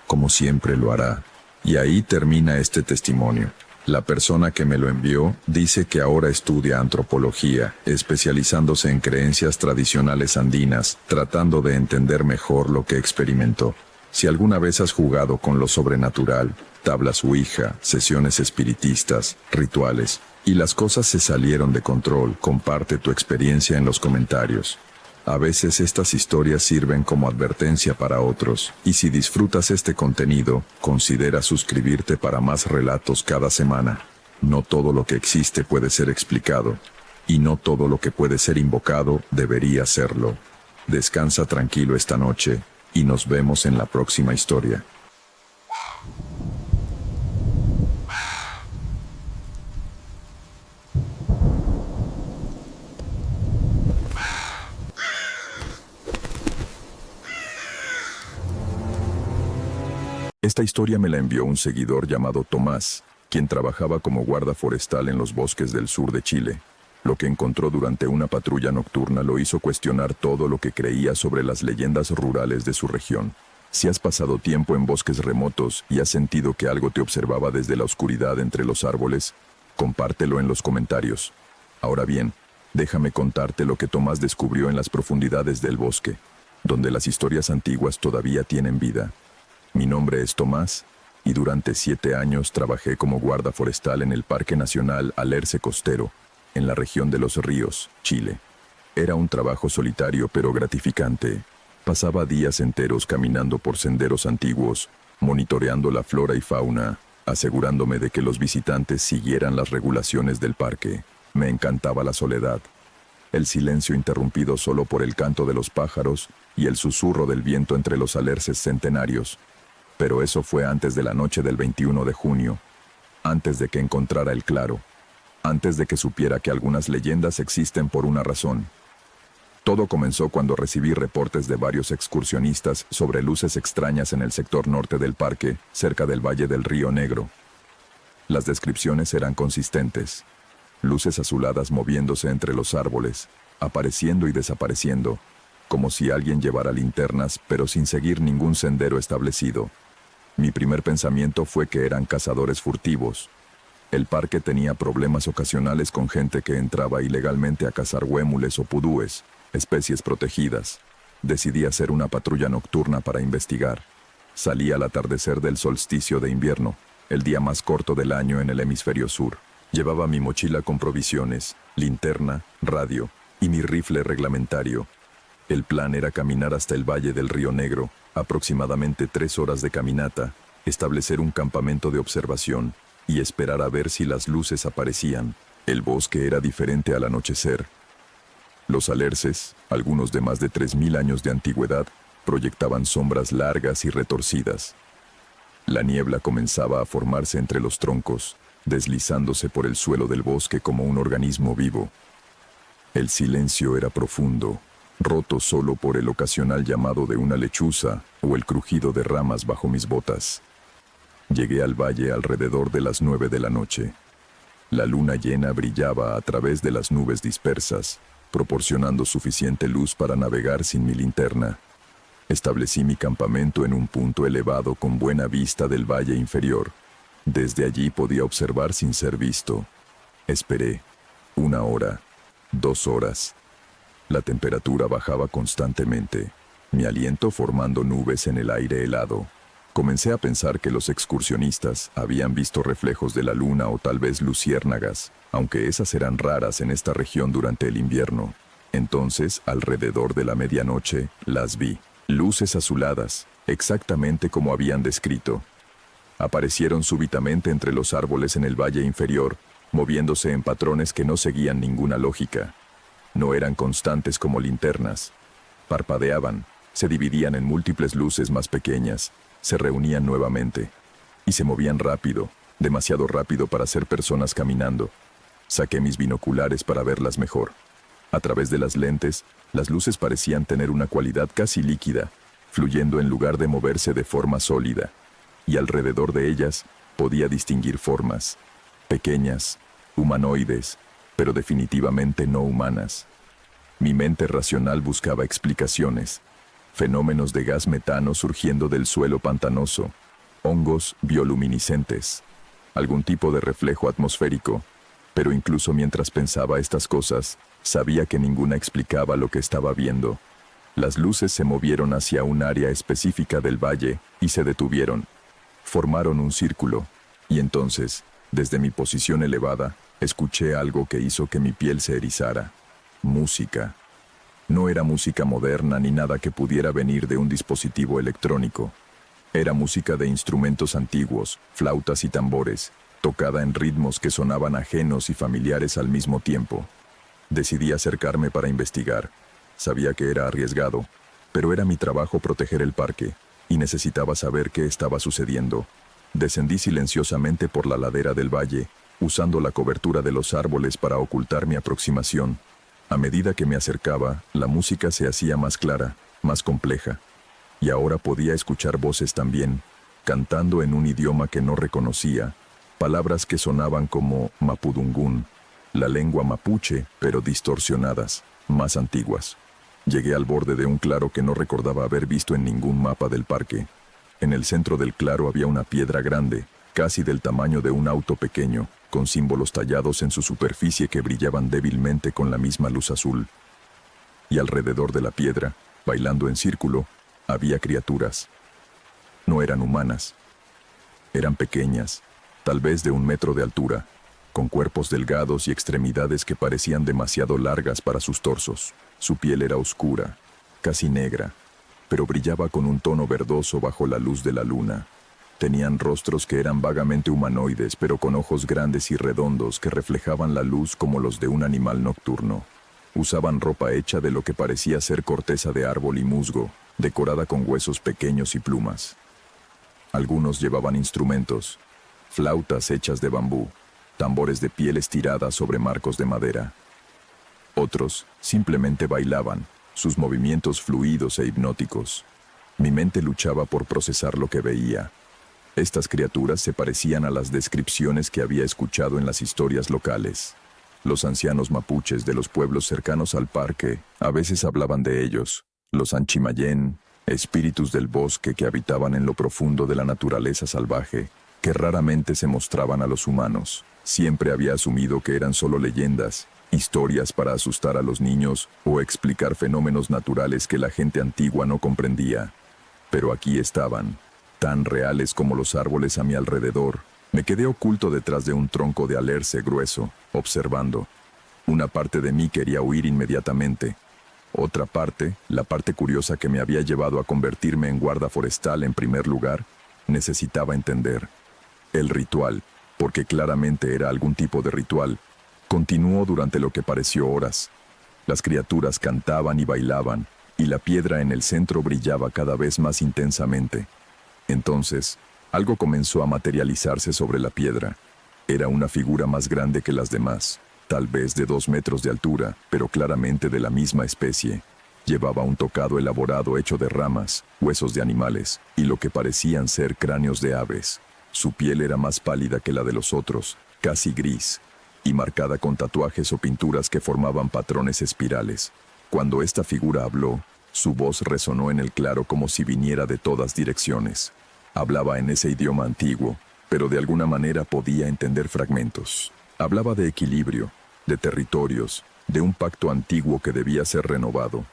como siempre lo hará. Y ahí termina este testimonio. La persona que me lo envió dice que ahora estudia antropología, especializándose en creencias tradicionales andinas, tratando de entender mejor lo que experimentó. Si alguna vez has jugado con lo sobrenatural, tablas ouija, sesiones espiritistas, rituales, y las cosas se salieron de control, comparte tu experiencia en los comentarios. A veces estas historias sirven como advertencia para otros, y si disfrutas este contenido, considera suscribirte para más relatos cada semana. No todo lo que existe puede ser explicado, y no todo lo que puede ser invocado debería serlo. Descansa tranquilo esta noche, y nos vemos en la próxima historia. Esta historia me la envió un seguidor llamado Tomás, quien trabajaba como guarda forestal en los bosques del sur de Chile. Lo que encontró durante una patrulla nocturna lo hizo cuestionar todo lo que creía sobre las leyendas rurales de su región. Si has pasado tiempo en bosques remotos y has sentido que algo te observaba desde la oscuridad entre los árboles, compártelo en los comentarios. Ahora bien, déjame contarte lo que Tomás descubrió en las profundidades del bosque, donde las historias antiguas todavía tienen vida. Mi nombre es Tomás, y durante 7 años trabajé como guarda forestal en el Parque Nacional Alerce Costero, en la región de Los Ríos, Chile. Era un trabajo solitario pero gratificante. Pasaba días enteros caminando por senderos antiguos, monitoreando la flora y fauna, asegurándome de que los visitantes siguieran las regulaciones del parque. Me encantaba la soledad, el silencio interrumpido solo por el canto de los pájaros y el susurro del viento entre los alerces centenarios. Pero eso fue antes de la noche del 21 de junio, antes de que encontrara el claro, antes de que supiera que algunas leyendas existen por una razón. Todo comenzó cuando recibí reportes de varios excursionistas sobre luces extrañas en el sector norte del parque, cerca del Valle del Río Negro. Las descripciones eran consistentes. Luces azuladas moviéndose entre los árboles, apareciendo y desapareciendo, como si alguien llevara linternas pero sin seguir ningún sendero establecido. Mi primer pensamiento fue que eran cazadores furtivos. El parque tenía problemas ocasionales con gente que entraba ilegalmente a cazar huémules o pudúes, especies protegidas. Decidí hacer una patrulla nocturna para investigar. Salí al atardecer del solsticio de invierno, el día más corto del año en el hemisferio sur. Llevaba mi mochila con provisiones, linterna, radio y mi rifle reglamentario. El plan era caminar hasta el valle del Río Negro, aproximadamente 3 horas de caminata, establecer un campamento de observación y esperar a ver si las luces aparecían. El bosque era diferente al anochecer. Los alerces, algunos de más de 3000 años de antigüedad, proyectaban sombras largas y retorcidas. La niebla comenzaba a formarse entre los troncos, deslizándose por el suelo del bosque como un organismo vivo. El silencio era profundo, roto solo por el ocasional llamado de una lechuza o el crujido de ramas bajo mis botas. Llegué al valle alrededor de las 9 de la noche. La luna llena brillaba a través de las nubes dispersas, proporcionando suficiente luz para navegar sin mi linterna. Establecí mi campamento en un punto elevado con buena vista del valle inferior. Desde allí podía observar sin ser visto. Esperé. 1 hora, 2 horas. La temperatura bajaba constantemente, mi aliento formando nubes en el aire helado. Comencé a pensar que los excursionistas habían visto reflejos de la luna o tal vez luciérnagas, aunque esas eran raras en esta región durante el invierno. Entonces, alrededor de la medianoche, las vi. Luces azuladas, exactamente como habían descrito. Aparecieron súbitamente entre los árboles en el valle inferior, moviéndose en patrones que no seguían ninguna lógica. No eran constantes como linternas. Parpadeaban, se dividían en múltiples luces más pequeñas, se reunían nuevamente, y se movían rápido, demasiado rápido para ser personas caminando. Saqué mis binoculares para verlas mejor. A través de las lentes, las luces parecían tener una cualidad casi líquida, fluyendo en lugar de moverse de forma sólida. Y alrededor de ellas podía distinguir formas, pequeñas, humanoides, pero definitivamente no humanas. Mi mente racional buscaba explicaciones. Fenómenos de gas metano surgiendo del suelo pantanoso, hongos bioluminiscentes, algún tipo de reflejo atmosférico, pero incluso mientras pensaba estas cosas, sabía que ninguna explicaba lo que estaba viendo. Las luces se movieron hacia un área específica del valle y se detuvieron. Formaron un círculo, y entonces, desde mi posición elevada, escuché algo que hizo que mi piel se erizara. Música. No era música moderna ni nada que pudiera venir de un dispositivo electrónico. Era música de instrumentos antiguos, flautas y tambores, tocada en ritmos que sonaban ajenos y familiares al mismo tiempo. Decidí acercarme para investigar. Sabía que era arriesgado, pero era mi trabajo proteger el parque, y necesitaba saber qué estaba sucediendo. Descendí silenciosamente por la ladera del valle, usando la cobertura de los árboles para ocultar mi aproximación. A medida que me acercaba, la música se hacía más clara, más compleja. Y ahora podía escuchar voces también, cantando en un idioma que no reconocía, palabras que sonaban como mapudungún, la lengua mapuche, pero distorsionadas, más antiguas. Llegué al borde de un claro que no recordaba haber visto en ningún mapa del parque. En el centro del claro había una piedra grande, casi del tamaño de un auto pequeño, con símbolos tallados en su superficie que brillaban débilmente con la misma luz azul. Y alrededor de la piedra, bailando en círculo, había criaturas. No eran humanas. Eran pequeñas, tal vez de 1 metro de altura, con cuerpos delgados y extremidades que parecían demasiado largas para sus torsos. Su piel era oscura, casi negra, pero brillaba con un tono verdoso bajo la luz de la luna. Tenían rostros que eran vagamente humanoides, pero con ojos grandes y redondos que reflejaban la luz como los de un animal nocturno. Usaban ropa hecha de lo que parecía ser corteza de árbol y musgo, decorada con huesos pequeños y plumas. Algunos llevaban instrumentos, flautas hechas de bambú, tambores de piel estirada sobre marcos de madera. Otros simplemente bailaban, sus movimientos fluidos e hipnóticos. Mi mente luchaba por procesar lo que veía. Estas criaturas se parecían a las descripciones que había escuchado en las historias locales. Los ancianos mapuches de los pueblos cercanos al parque a veces hablaban de ellos, los Anchimayén, espíritus del bosque que habitaban en lo profundo de la naturaleza salvaje, que raramente se mostraban a los humanos. Siempre había asumido que eran solo leyendas, historias para asustar a los niños o explicar fenómenos naturales que la gente antigua no comprendía. Pero aquí estaban, tan reales como los árboles a mi alrededor. Me quedé oculto detrás de un tronco de alerce grueso, observando. Una parte de mí quería huir inmediatamente. Otra parte, la parte curiosa que me había llevado a convertirme en guarda forestal en primer lugar, necesitaba entender. El ritual, porque claramente era algún tipo de ritual, continuó durante lo que pareció horas. Las criaturas cantaban y bailaban, y la piedra en el centro brillaba cada vez más intensamente. Entonces, algo comenzó a materializarse sobre la piedra. Era una figura más grande que las demás, tal vez de 2 metros de altura, pero claramente de la misma especie. Llevaba un tocado elaborado hecho de ramas, huesos de animales, y lo que parecían ser cráneos de aves. Su piel era más pálida que la de los otros, casi gris, y marcada con tatuajes o pinturas que formaban patrones espirales. Cuando esta figura habló, su voz resonó en el claro como si viniera de todas direcciones. Hablaba en ese idioma antiguo, pero de alguna manera podía entender fragmentos. Hablaba de equilibrio, de territorios, de un pacto antiguo que debía ser renovado.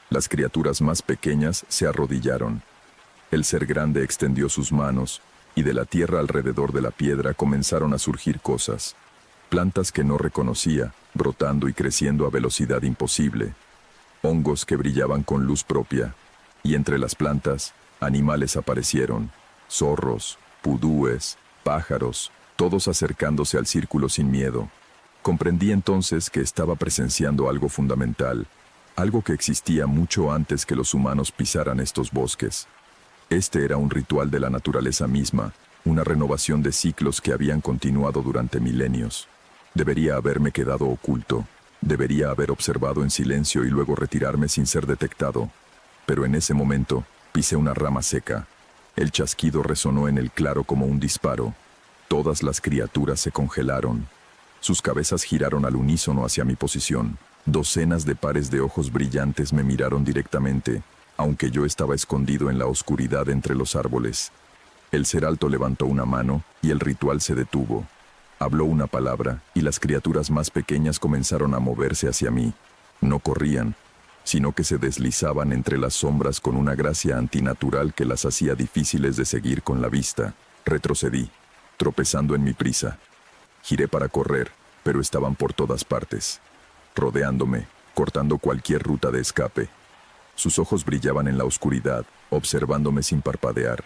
Las criaturas más pequeñas se arrodillaron. El ser grande extendió sus manos, y de la tierra alrededor de la piedra comenzaron a surgir cosas. Plantas que no reconocía, brotando y creciendo a velocidad imposible. Hongos que brillaban con luz propia. Y entre las plantas, animales aparecieron. Zorros, pudúes, pájaros, todos acercándose al círculo sin miedo. Comprendí entonces que estaba presenciando algo fundamental, algo que existía mucho antes que los humanos pisaran estos bosques. Este era un ritual de la naturaleza misma, una renovación de ciclos que habían continuado durante milenios. Debería haberme quedado oculto, debería haber observado en silencio y luego retirarme sin ser detectado. Pero en ese momento, pisé una rama seca. El chasquido resonó en el claro como un disparo. Todas las criaturas se congelaron. Sus cabezas giraron al unísono hacia mi posición. Docenas de pares de ojos brillantes me miraron directamente, aunque yo estaba escondido en la oscuridad entre los árboles. El ser alto levantó una mano y el ritual se detuvo. Habló una palabra y las criaturas más pequeñas comenzaron a moverse hacia mí. No corrían, sino que se deslizaban entre las sombras con una gracia antinatural que las hacía difíciles de seguir con la vista. Retrocedí, tropezando en mi prisa. Giré para correr, pero estaban por todas partes, rodeándome, cortando cualquier ruta de escape. Sus ojos brillaban en la oscuridad, observándome sin parpadear.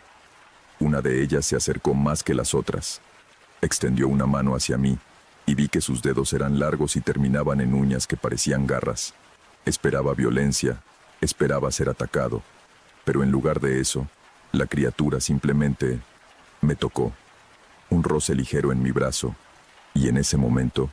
Una de ellas se acercó más que las otras. Extendió una mano hacia mí, y vi que sus dedos eran largos y terminaban en uñas que parecían garras. Esperaba violencia, esperaba ser atacado, pero en lugar de eso, la criatura simplemente me tocó. Un roce ligero en mi brazo, y en ese momento,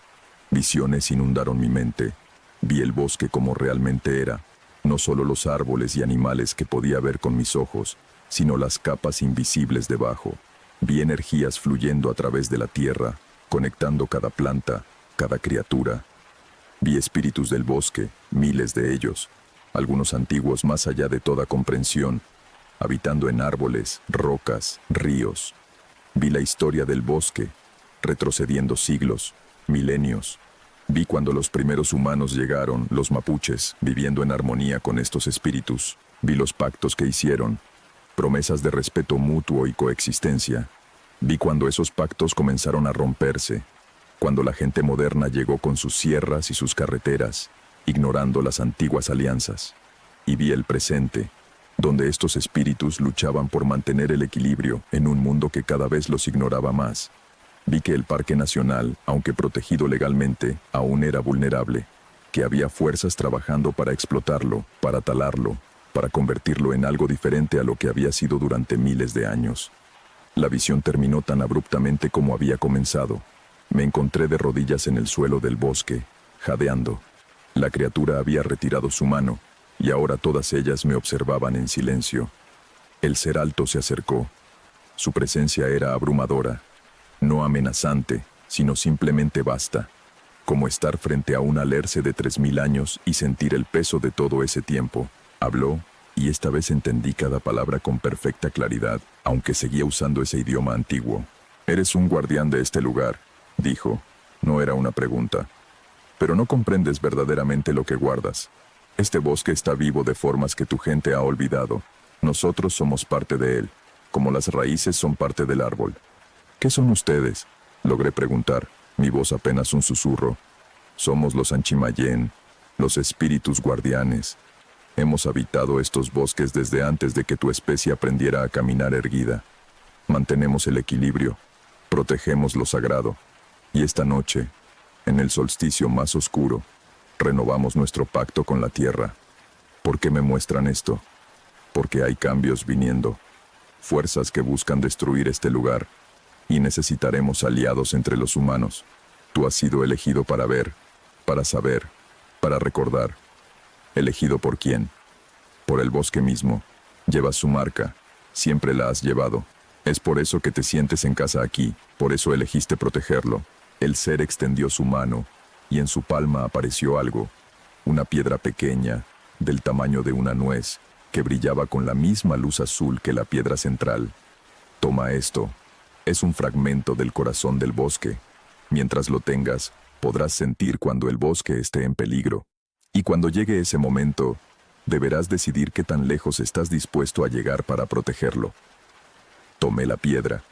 visiones inundaron mi mente. Vi el bosque como realmente era, no solo los árboles y animales que podía ver con mis ojos, sino las capas invisibles debajo. Vi energías fluyendo a través de la tierra, conectando cada planta, cada criatura. Vi espíritus del bosque, miles de ellos, algunos antiguos más allá de toda comprensión, habitando en árboles, rocas, ríos. Vi la historia del bosque, retrocediendo siglos, milenios. Vi cuando los primeros humanos llegaron, los mapuches, viviendo en armonía con estos espíritus. Vi los pactos que hicieron, promesas de respeto mutuo y coexistencia. Vi cuando esos pactos comenzaron a romperse, cuando la gente moderna llegó con sus sierras y sus carreteras, ignorando las antiguas alianzas. Y vi el presente, donde estos espíritus luchaban por mantener el equilibrio en un mundo que cada vez los ignoraba más. Vi que el Parque Nacional, aunque protegido legalmente, aún era vulnerable, que había fuerzas trabajando para explotarlo, para talarlo, para convertirlo en algo diferente a lo que había sido durante miles de años. La visión terminó tan abruptamente como había comenzado. Me encontré de rodillas en el suelo del bosque, jadeando. La criatura había retirado su mano, y ahora todas ellas me observaban en silencio. El ser alto se acercó. Su presencia era abrumadora, no amenazante, sino simplemente vasta, como estar frente a un alerce de 3000 años y sentir el peso de todo ese tiempo. Habló, y esta vez entendí cada palabra con perfecta claridad, aunque seguía usando ese idioma antiguo. «Eres un guardián de este lugar», dijo. No era una pregunta. «Pero no comprendes verdaderamente lo que guardas. Este bosque está vivo de formas que tu gente ha olvidado. Nosotros somos parte de él. como las raíces son parte del árbol. ¿Qué son ustedes? Logré preguntar, mi voz apenas un susurro. Somos los Anchimayén, los espíritus guardianes. Hemos habitado estos bosques desde antes de que tu especie aprendiera a caminar erguida. Mantenemos el equilibrio, protegemos lo sagrado, y esta noche, en el solsticio más oscuro, renovamos nuestro pacto con la tierra. ¿Por qué me muestran esto? Porque hay cambios viniendo, fuerzas que buscan destruir este lugar, y necesitaremos aliados entre los humanos. Tú has sido elegido para ver, para saber, para recordar. ¿Elegido por quién? Por el bosque mismo. Llevas su marca, siempre la has llevado. Es por eso que te sientes en casa aquí, por eso elegiste protegerlo. El ser extendió su mano, y en su palma apareció algo, una piedra pequeña, del tamaño de una nuez, que brillaba con la misma luz azul que la piedra central. Toma esto. Es un fragmento del corazón del bosque. Mientras lo tengas, podrás sentir cuando el bosque esté en peligro. Y cuando llegue ese momento, deberás decidir qué tan lejos estás dispuesto a llegar para protegerlo. Tomé la piedra.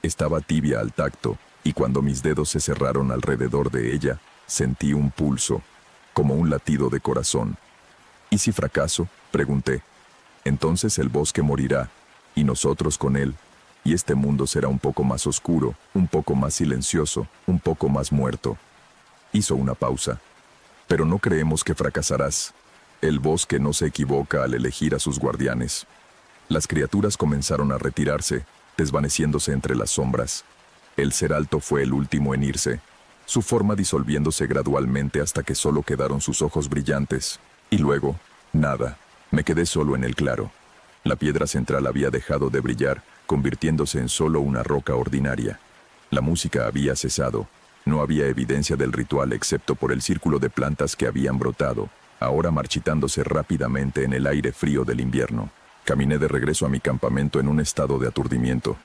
Estaba tibia al tacto, y cuando mis dedos se cerraron alrededor de ella, sentí un pulso, como un latido de corazón. ¿Y si fracaso?, pregunté. Entonces el bosque morirá, y nosotros con él, y este mundo será un poco más oscuro, un poco más silencioso, un poco más muerto. Hizo una pausa. Pero no creemos que fracasarás. El bosque no se equivoca al elegir a sus guardianes. Las criaturas comenzaron a retirarse, desvaneciéndose entre las sombras. El ser alto fue el último en irse, su forma disolviéndose gradualmente hasta que solo quedaron sus ojos brillantes. Y luego, nada. Me quedé solo en el claro. La piedra central había dejado de brillar, convirtiéndose en solo una roca ordinaria. La música había cesado. No había evidencia del ritual excepto por el círculo de plantas que habían brotado, ahora marchitándose rápidamente en el aire frío del invierno. Caminé de regreso a mi campamento en un estado de aturdimiento.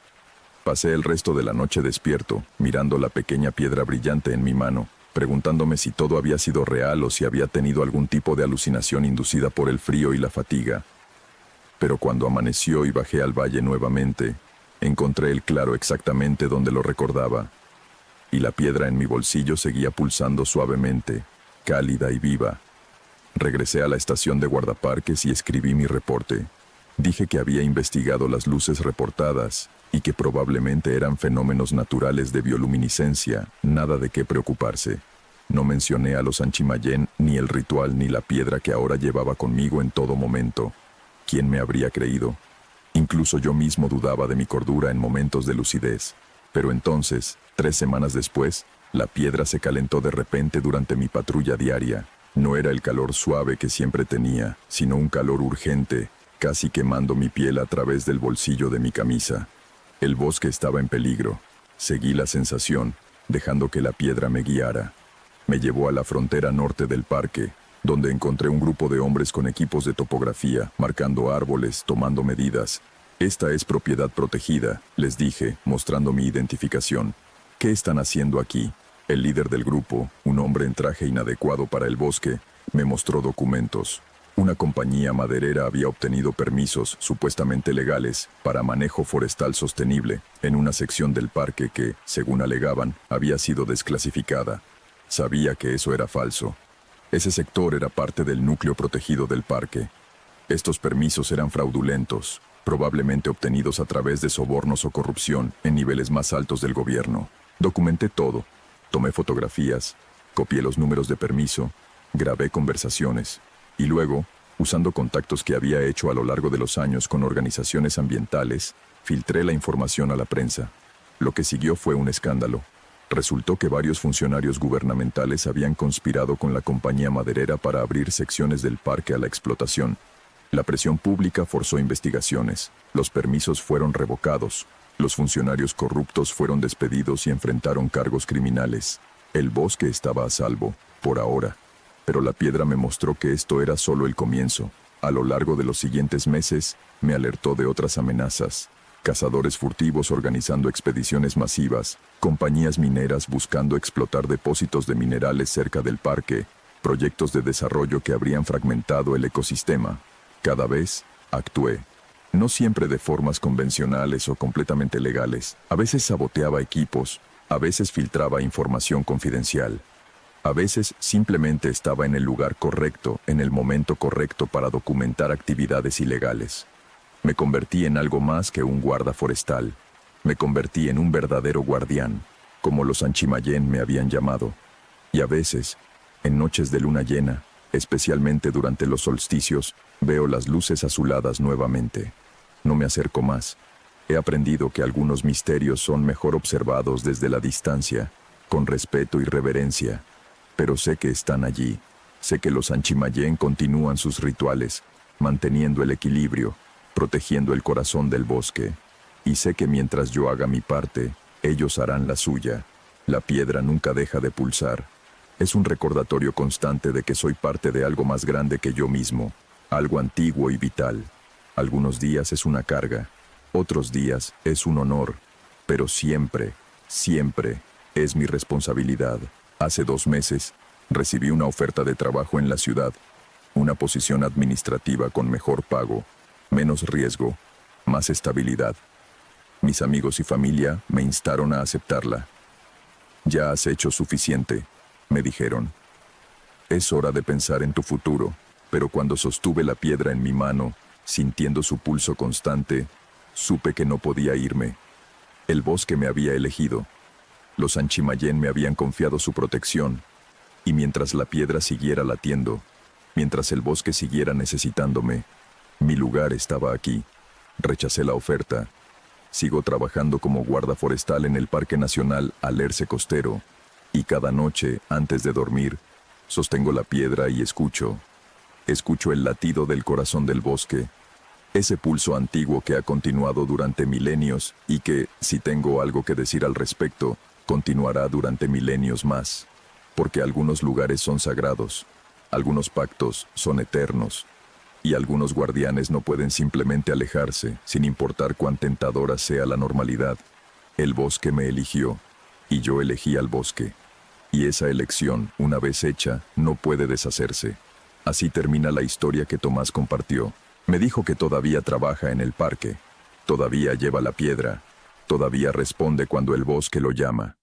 Pasé el resto de la noche despierto, mirando la pequeña piedra brillante en mi mano, preguntándome si todo había sido real o si había tenido algún tipo de alucinación inducida por el frío y la fatiga. Pero cuando amaneció y bajé al valle nuevamente, encontré el claro exactamente donde lo recordaba, y la piedra en mi bolsillo seguía pulsando suavemente, cálida y viva. Regresé a la estación de guardaparques y escribí mi reporte. Dije que había investigado las luces reportadas y que probablemente eran fenómenos naturales de bioluminiscencia, nada de qué preocuparse. No mencioné a los Anchimayén, ni el ritual, ni la piedra que ahora llevaba conmigo en todo momento. ¿Quién me habría creído? Incluso yo mismo dudaba de mi cordura en momentos de lucidez. Pero entonces, 3 semanas después, la piedra se calentó de repente durante mi patrulla diaria. No era el calor suave que siempre tenía, sino un calor urgente, casi quemando mi piel a través del bolsillo de mi camisa. El bosque estaba en peligro. Seguí la sensación, dejando que la piedra me guiara. Me llevó a la frontera norte del parque, donde encontré un grupo de hombres con equipos de topografía, marcando árboles, tomando medidas. Esta es propiedad protegida, les dije, mostrando mi identificación. ¿Qué están haciendo aquí? El líder del grupo, un hombre en traje inadecuado para el bosque, me mostró documentos. Una compañía maderera había obtenido permisos, supuestamente legales, para manejo forestal sostenible, en una sección del parque que, según alegaban, había sido desclasificada. Sabía que eso era falso. Ese sector era parte del núcleo protegido del parque. Estos permisos eran fraudulentos, probablemente obtenidos a través de sobornos o corrupción en niveles más altos del gobierno. Documenté todo. Tomé fotografías, copié los números de permiso, grabé conversaciones. Y luego, usando contactos que había hecho a lo largo de los años con organizaciones ambientales, filtré la información a la prensa. Lo que siguió fue un escándalo. Resultó que varios funcionarios gubernamentales habían conspirado con la compañía maderera para abrir secciones del parque a la explotación. La presión pública forzó investigaciones. Los permisos fueron revocados. Los funcionarios corruptos fueron despedidos y enfrentaron cargos criminales. El bosque estaba a salvo, por ahora. Pero la piedra me mostró que esto era solo el comienzo. A lo largo de los siguientes meses, me alertó de otras amenazas. Cazadores furtivos organizando expediciones masivas, compañías mineras buscando explotar depósitos de minerales cerca del parque, proyectos de desarrollo que habrían fragmentado el ecosistema. Cada vez, actué. No siempre de formas convencionales o completamente legales. A veces saboteaba equipos, a veces filtraba información confidencial. A veces simplemente estaba en el lugar correcto, en el momento correcto para documentar actividades ilegales. Me convertí en algo más que un guarda forestal. Me convertí en un verdadero guardián, como los Anchimayén me habían llamado. Y a veces, en noches de luna llena, especialmente durante los solsticios, veo las luces azuladas nuevamente. No me acerco más. He aprendido que algunos misterios son mejor observados desde la distancia, con respeto y reverencia. Pero sé que están allí. Sé que los Anchimayén continúan sus rituales, manteniendo el equilibrio, protegiendo el corazón del bosque. Y sé que mientras yo haga mi parte, ellos harán la suya. La piedra nunca deja de pulsar. Es un recordatorio constante de que soy parte de algo más grande que yo mismo, algo antiguo y vital. Algunos días es una carga, otros días es un honor, pero siempre, siempre es mi responsabilidad. Hace 2 meses, recibí una oferta de trabajo en la ciudad, una posición administrativa con mejor pago, menos riesgo, más estabilidad. Mis amigos y familia me instaron a aceptarla. Ya has hecho suficiente, me dijeron. Es hora de pensar en tu futuro, pero cuando sostuve la piedra en mi mano, sintiendo su pulso constante, supe que no podía irme. El bosque me había elegido. Los Anchimayén me habían confiado su protección, y mientras la piedra siguiera latiendo, mientras el bosque siguiera necesitándome, mi lugar estaba aquí. Rechacé la oferta. Sigo trabajando como guarda forestal en el Parque Nacional Alerce Costero, y cada noche, antes de dormir, sostengo la piedra y escucho el latido del corazón del bosque, ese pulso antiguo que ha continuado durante milenios y que, si tengo algo que decir al respecto, continuará durante milenios más. Porque algunos lugares son sagrados, algunos pactos son eternos, y algunos guardianes no pueden simplemente alejarse, sin importar cuán tentadora sea la normalidad. El bosque me eligió, y yo elegí al bosque. Y esa elección, una vez hecha, no puede deshacerse. Así termina la historia que Tomás compartió. Me dijo que todavía trabaja en el parque, todavía lleva la piedra, todavía responde cuando el bosque lo llama.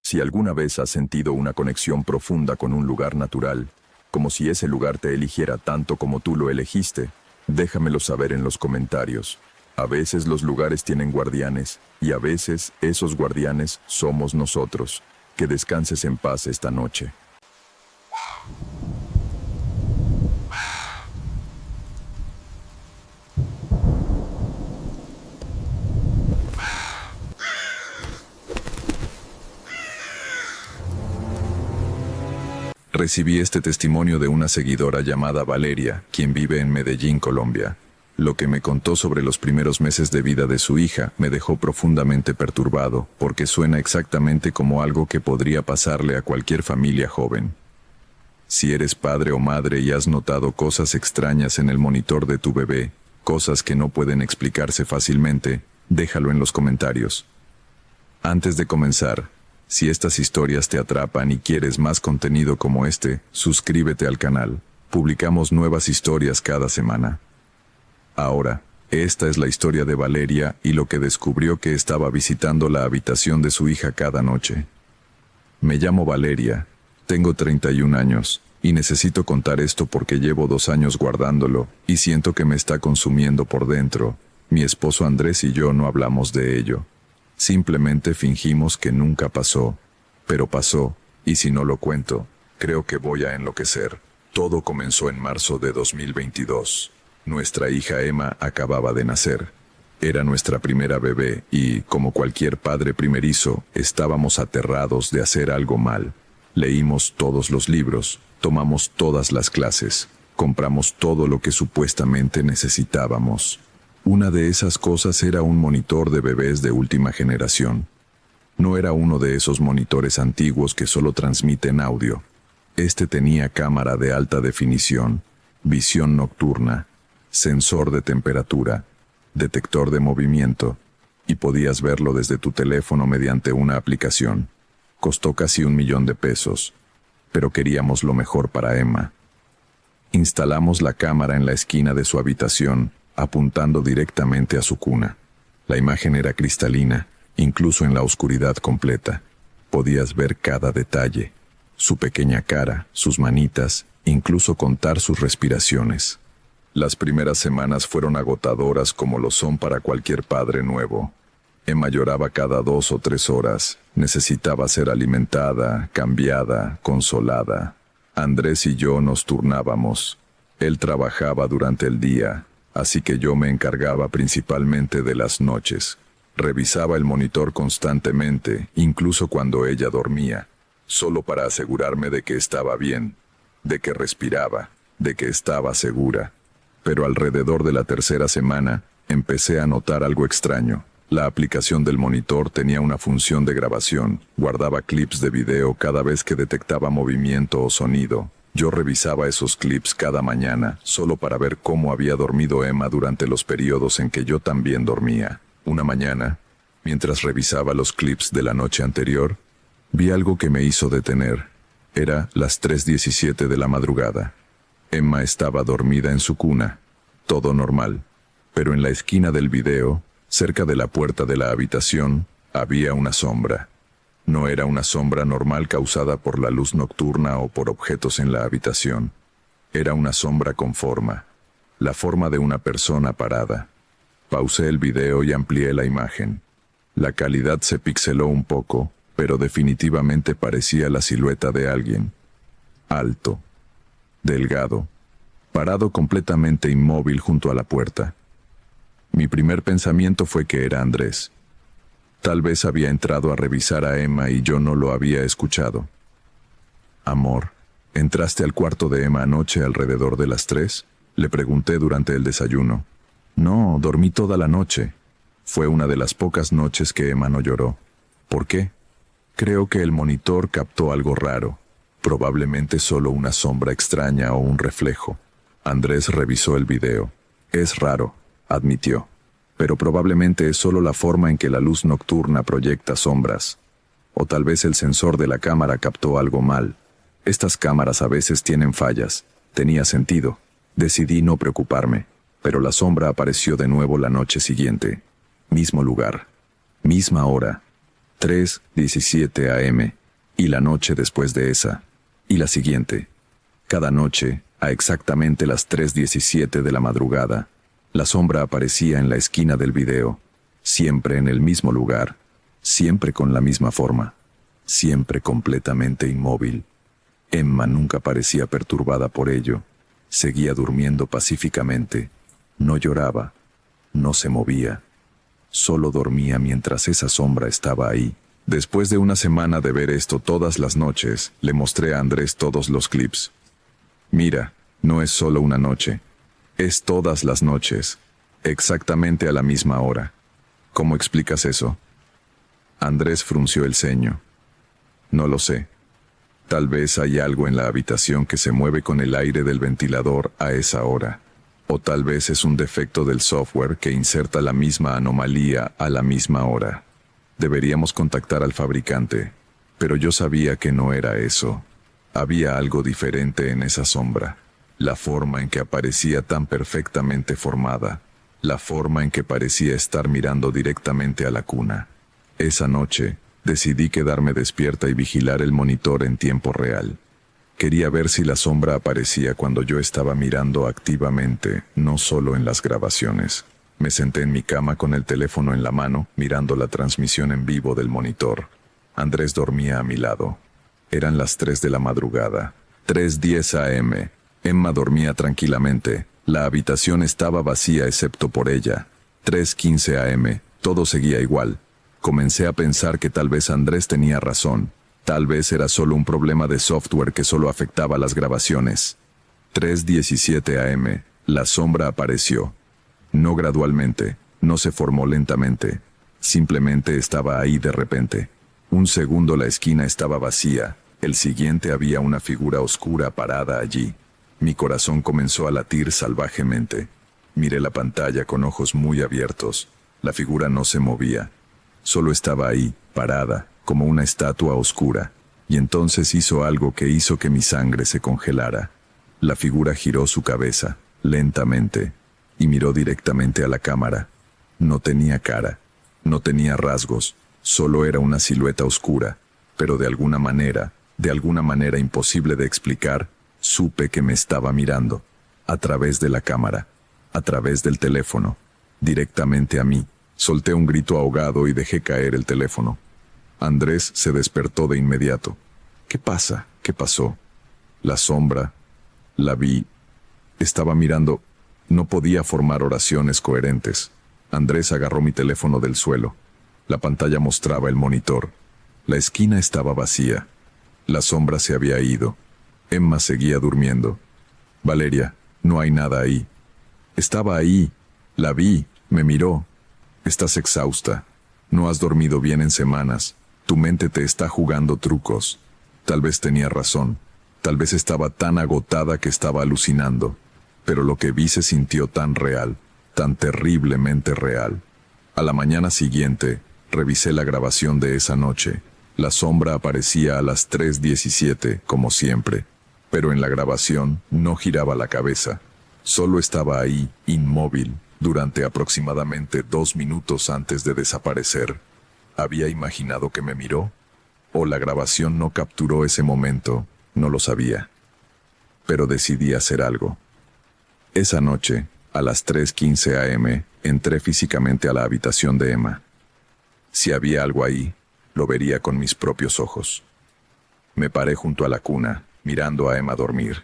Si alguna vez has sentido una conexión profunda con un lugar natural, como si ese lugar te eligiera tanto como tú lo elegiste, déjamelo saber en los comentarios. A veces los lugares tienen guardianes, y a veces esos guardianes somos nosotros. Que descanses en paz esta noche. Recibí este testimonio de una seguidora llamada Valeria, quien vive en Medellín, Colombia. Lo que me contó sobre los primeros meses de vida de su hija me dejó profundamente perturbado, porque suena exactamente como algo que podría pasarle a cualquier familia joven. Si eres padre o madre y has notado cosas extrañas en el monitor de tu bebé, cosas que no pueden explicarse fácilmente, déjalo en los comentarios. Antes de comenzar, si estas historias te atrapan y quieres más contenido como este, suscríbete al canal. Publicamos nuevas historias cada semana. Ahora, esta es la historia de Valeria y lo que descubrió que estaba visitando la habitación de su hija cada noche. Me llamo Valeria, tengo 31 años, y necesito contar esto porque llevo 2 años guardándolo, y siento que me está consumiendo por dentro. Mi esposo Andrés y yo no hablamos de ello. Simplemente fingimos que nunca pasó, pero pasó, y si no lo cuento, creo que voy a enloquecer. Todo comenzó en marzo de 2022. Nuestra hija Emma acababa de nacer. Era nuestra primera bebé y, como cualquier padre primerizo, estábamos aterrados de hacer algo mal. Leímos todos los libros, tomamos todas las clases, compramos todo lo que supuestamente necesitábamos. Una de esas cosas era un monitor de bebés de última generación. No era uno de esos monitores antiguos que solo transmiten audio. Este tenía cámara de alta definición, visión nocturna, sensor de temperatura, detector de movimiento, y podías verlo desde tu teléfono mediante una aplicación. Costó casi $1.000.000, pero queríamos lo mejor para Emma. Instalamos la cámara en la esquina de su habitación, apuntando directamente a su cuna. La imagen era cristalina, incluso en la oscuridad completa. Podías ver cada detalle, su pequeña cara, sus manitas, incluso contar sus respiraciones. Las primeras semanas fueron agotadoras como lo son para cualquier padre nuevo. Emma lloraba cada 2 o 3 horas. Necesitaba ser alimentada, cambiada, consolada. Andrés y yo nos turnábamos. Él trabajaba durante el día, así que yo me encargaba principalmente de las noches. Revisaba el monitor constantemente, incluso cuando ella dormía, solo para asegurarme de que estaba bien, de que respiraba, de que estaba segura. Pero alrededor de la tercera semana, empecé a notar algo extraño. La aplicación del monitor tenía una función de grabación, guardaba clips de video cada vez que detectaba movimiento o sonido. Yo revisaba esos clips cada mañana, solo para ver cómo había dormido Emma durante los periodos en que yo también dormía. Una mañana, mientras revisaba los clips de la noche anterior, vi algo que me hizo detener. Era las 3:17 de la madrugada. Emma estaba dormida en su cuna, todo normal, pero en la esquina del video, cerca de la puerta de la habitación, había una sombra. No era una sombra normal causada por la luz nocturna o por objetos en la habitación. Era una sombra con forma, la forma de una persona parada. Pausé el video y amplié la imagen. La calidad se pixeló un poco, pero definitivamente parecía la silueta de alguien. Alto, delgado, parado completamente inmóvil junto a la puerta. Mi primer pensamiento fue que era Andrés. Tal vez había entrado a revisar a Emma y yo no lo había escuchado. Amor, ¿entraste al cuarto de Emma anoche alrededor de las 3? Le pregunté durante el desayuno. No, dormí toda la noche. Fue una de las pocas noches que Emma no lloró. ¿Por qué? Creo que el monitor captó algo raro. Probablemente solo una sombra extraña o un reflejo. Andrés revisó el video. Es raro, admitió, pero probablemente es solo la forma en que la luz nocturna proyecta sombras. O tal vez el sensor de la cámara captó algo mal. Estas cámaras a veces tienen fallas. Tenía sentido. Decidí no preocuparme, pero la sombra apareció de nuevo la noche siguiente. Mismo lugar, misma hora, 3:17 AM, y la noche después de esa, y la siguiente. Cada noche, a exactamente las 3:17 de la madrugada, la sombra aparecía en la esquina del video, siempre en el mismo lugar, siempre con la misma forma, siempre completamente inmóvil. Emma nunca parecía perturbada por ello. Seguía durmiendo pacíficamente. No lloraba, no se movía. Solo dormía mientras esa sombra estaba ahí. Después de una semana de ver esto todas las noches, le mostré a Andrés todos los clips. Mira, no es solo una noche. Es todas las noches, exactamente a la misma hora. ¿Cómo explicas eso? Andrés frunció el ceño. No lo sé. Tal vez hay algo en la habitación que se mueve con el aire del ventilador a esa hora. O tal vez es un defecto del software que inserta la misma anomalía a la misma hora. Deberíamos contactar al fabricante, pero yo sabía que no era eso. Había algo diferente en esa sombra. La forma en que aparecía tan perfectamente formada, la forma en que parecía estar mirando directamente a la cuna. Esa noche, decidí quedarme despierta y vigilar el monitor en tiempo real. Quería ver si la sombra aparecía cuando yo estaba mirando activamente, no solo en las grabaciones. Me senté en mi cama con el teléfono en la mano, mirando la transmisión en vivo del monitor. Andrés dormía a mi lado. Eran las 3 de la madrugada, 3:10 AM. Emma dormía tranquilamente. La habitación estaba vacía excepto por ella. 3:15 AM. Todo seguía igual. Comencé a pensar que tal vez Andrés tenía razón. Tal vez era solo un problema de software que solo afectaba las grabaciones. 3:17 AM. La sombra apareció. No gradualmente, no se formó lentamente. Simplemente estaba ahí de repente. Un segundo la esquina estaba vacía. El siguiente había una figura oscura parada allí. Mi corazón comenzó a latir salvajemente. Miré la pantalla con ojos muy abiertos. La figura no se movía. Solo estaba ahí, parada, como una estatua oscura. Y entonces hizo algo que hizo que mi sangre se congelara. La figura giró su cabeza, lentamente. y miró directamente a la cámara. No tenía cara, no tenía rasgos, solo era una silueta oscura, pero de alguna manera imposible de explicar, supe que me estaba mirando, a través de la cámara, a través del teléfono, directamente a mí. Solté un grito ahogado y dejé caer el teléfono. Andrés se despertó de inmediato. ¿Qué pasa? ¿Qué pasó? La sombra, la vi. Estaba mirando. No podía formar oraciones coherentes. Andrés agarró mi teléfono del suelo. La pantalla mostraba el monitor. La esquina estaba vacía. La sombra se había ido. Emma seguía durmiendo. Valeria, no hay nada ahí. Estaba ahí. La vi. Me miró. Estás exhausta. No has dormido bien en semanas. Tu mente te está jugando trucos. Tal vez tenía razón. Tal vez estaba tan agotada que estaba alucinando. Pero lo que vi se sintió tan real, tan terriblemente real. A la mañana siguiente, revisé la grabación de esa noche. La sombra aparecía a las 3:17, como siempre. Pero en la grabación no giraba la cabeza. Solo estaba ahí, inmóvil, durante aproximadamente 2 minutos antes de desaparecer. ¿Había imaginado que me miró? ¿O la grabación no capturó ese momento? No lo sabía. Pero decidí hacer algo. Esa noche, a las 3:15 a.m., entré físicamente a la habitación de Emma. Si había algo ahí, lo vería con mis propios ojos. Me paré junto a la cuna, mirando a Emma dormir.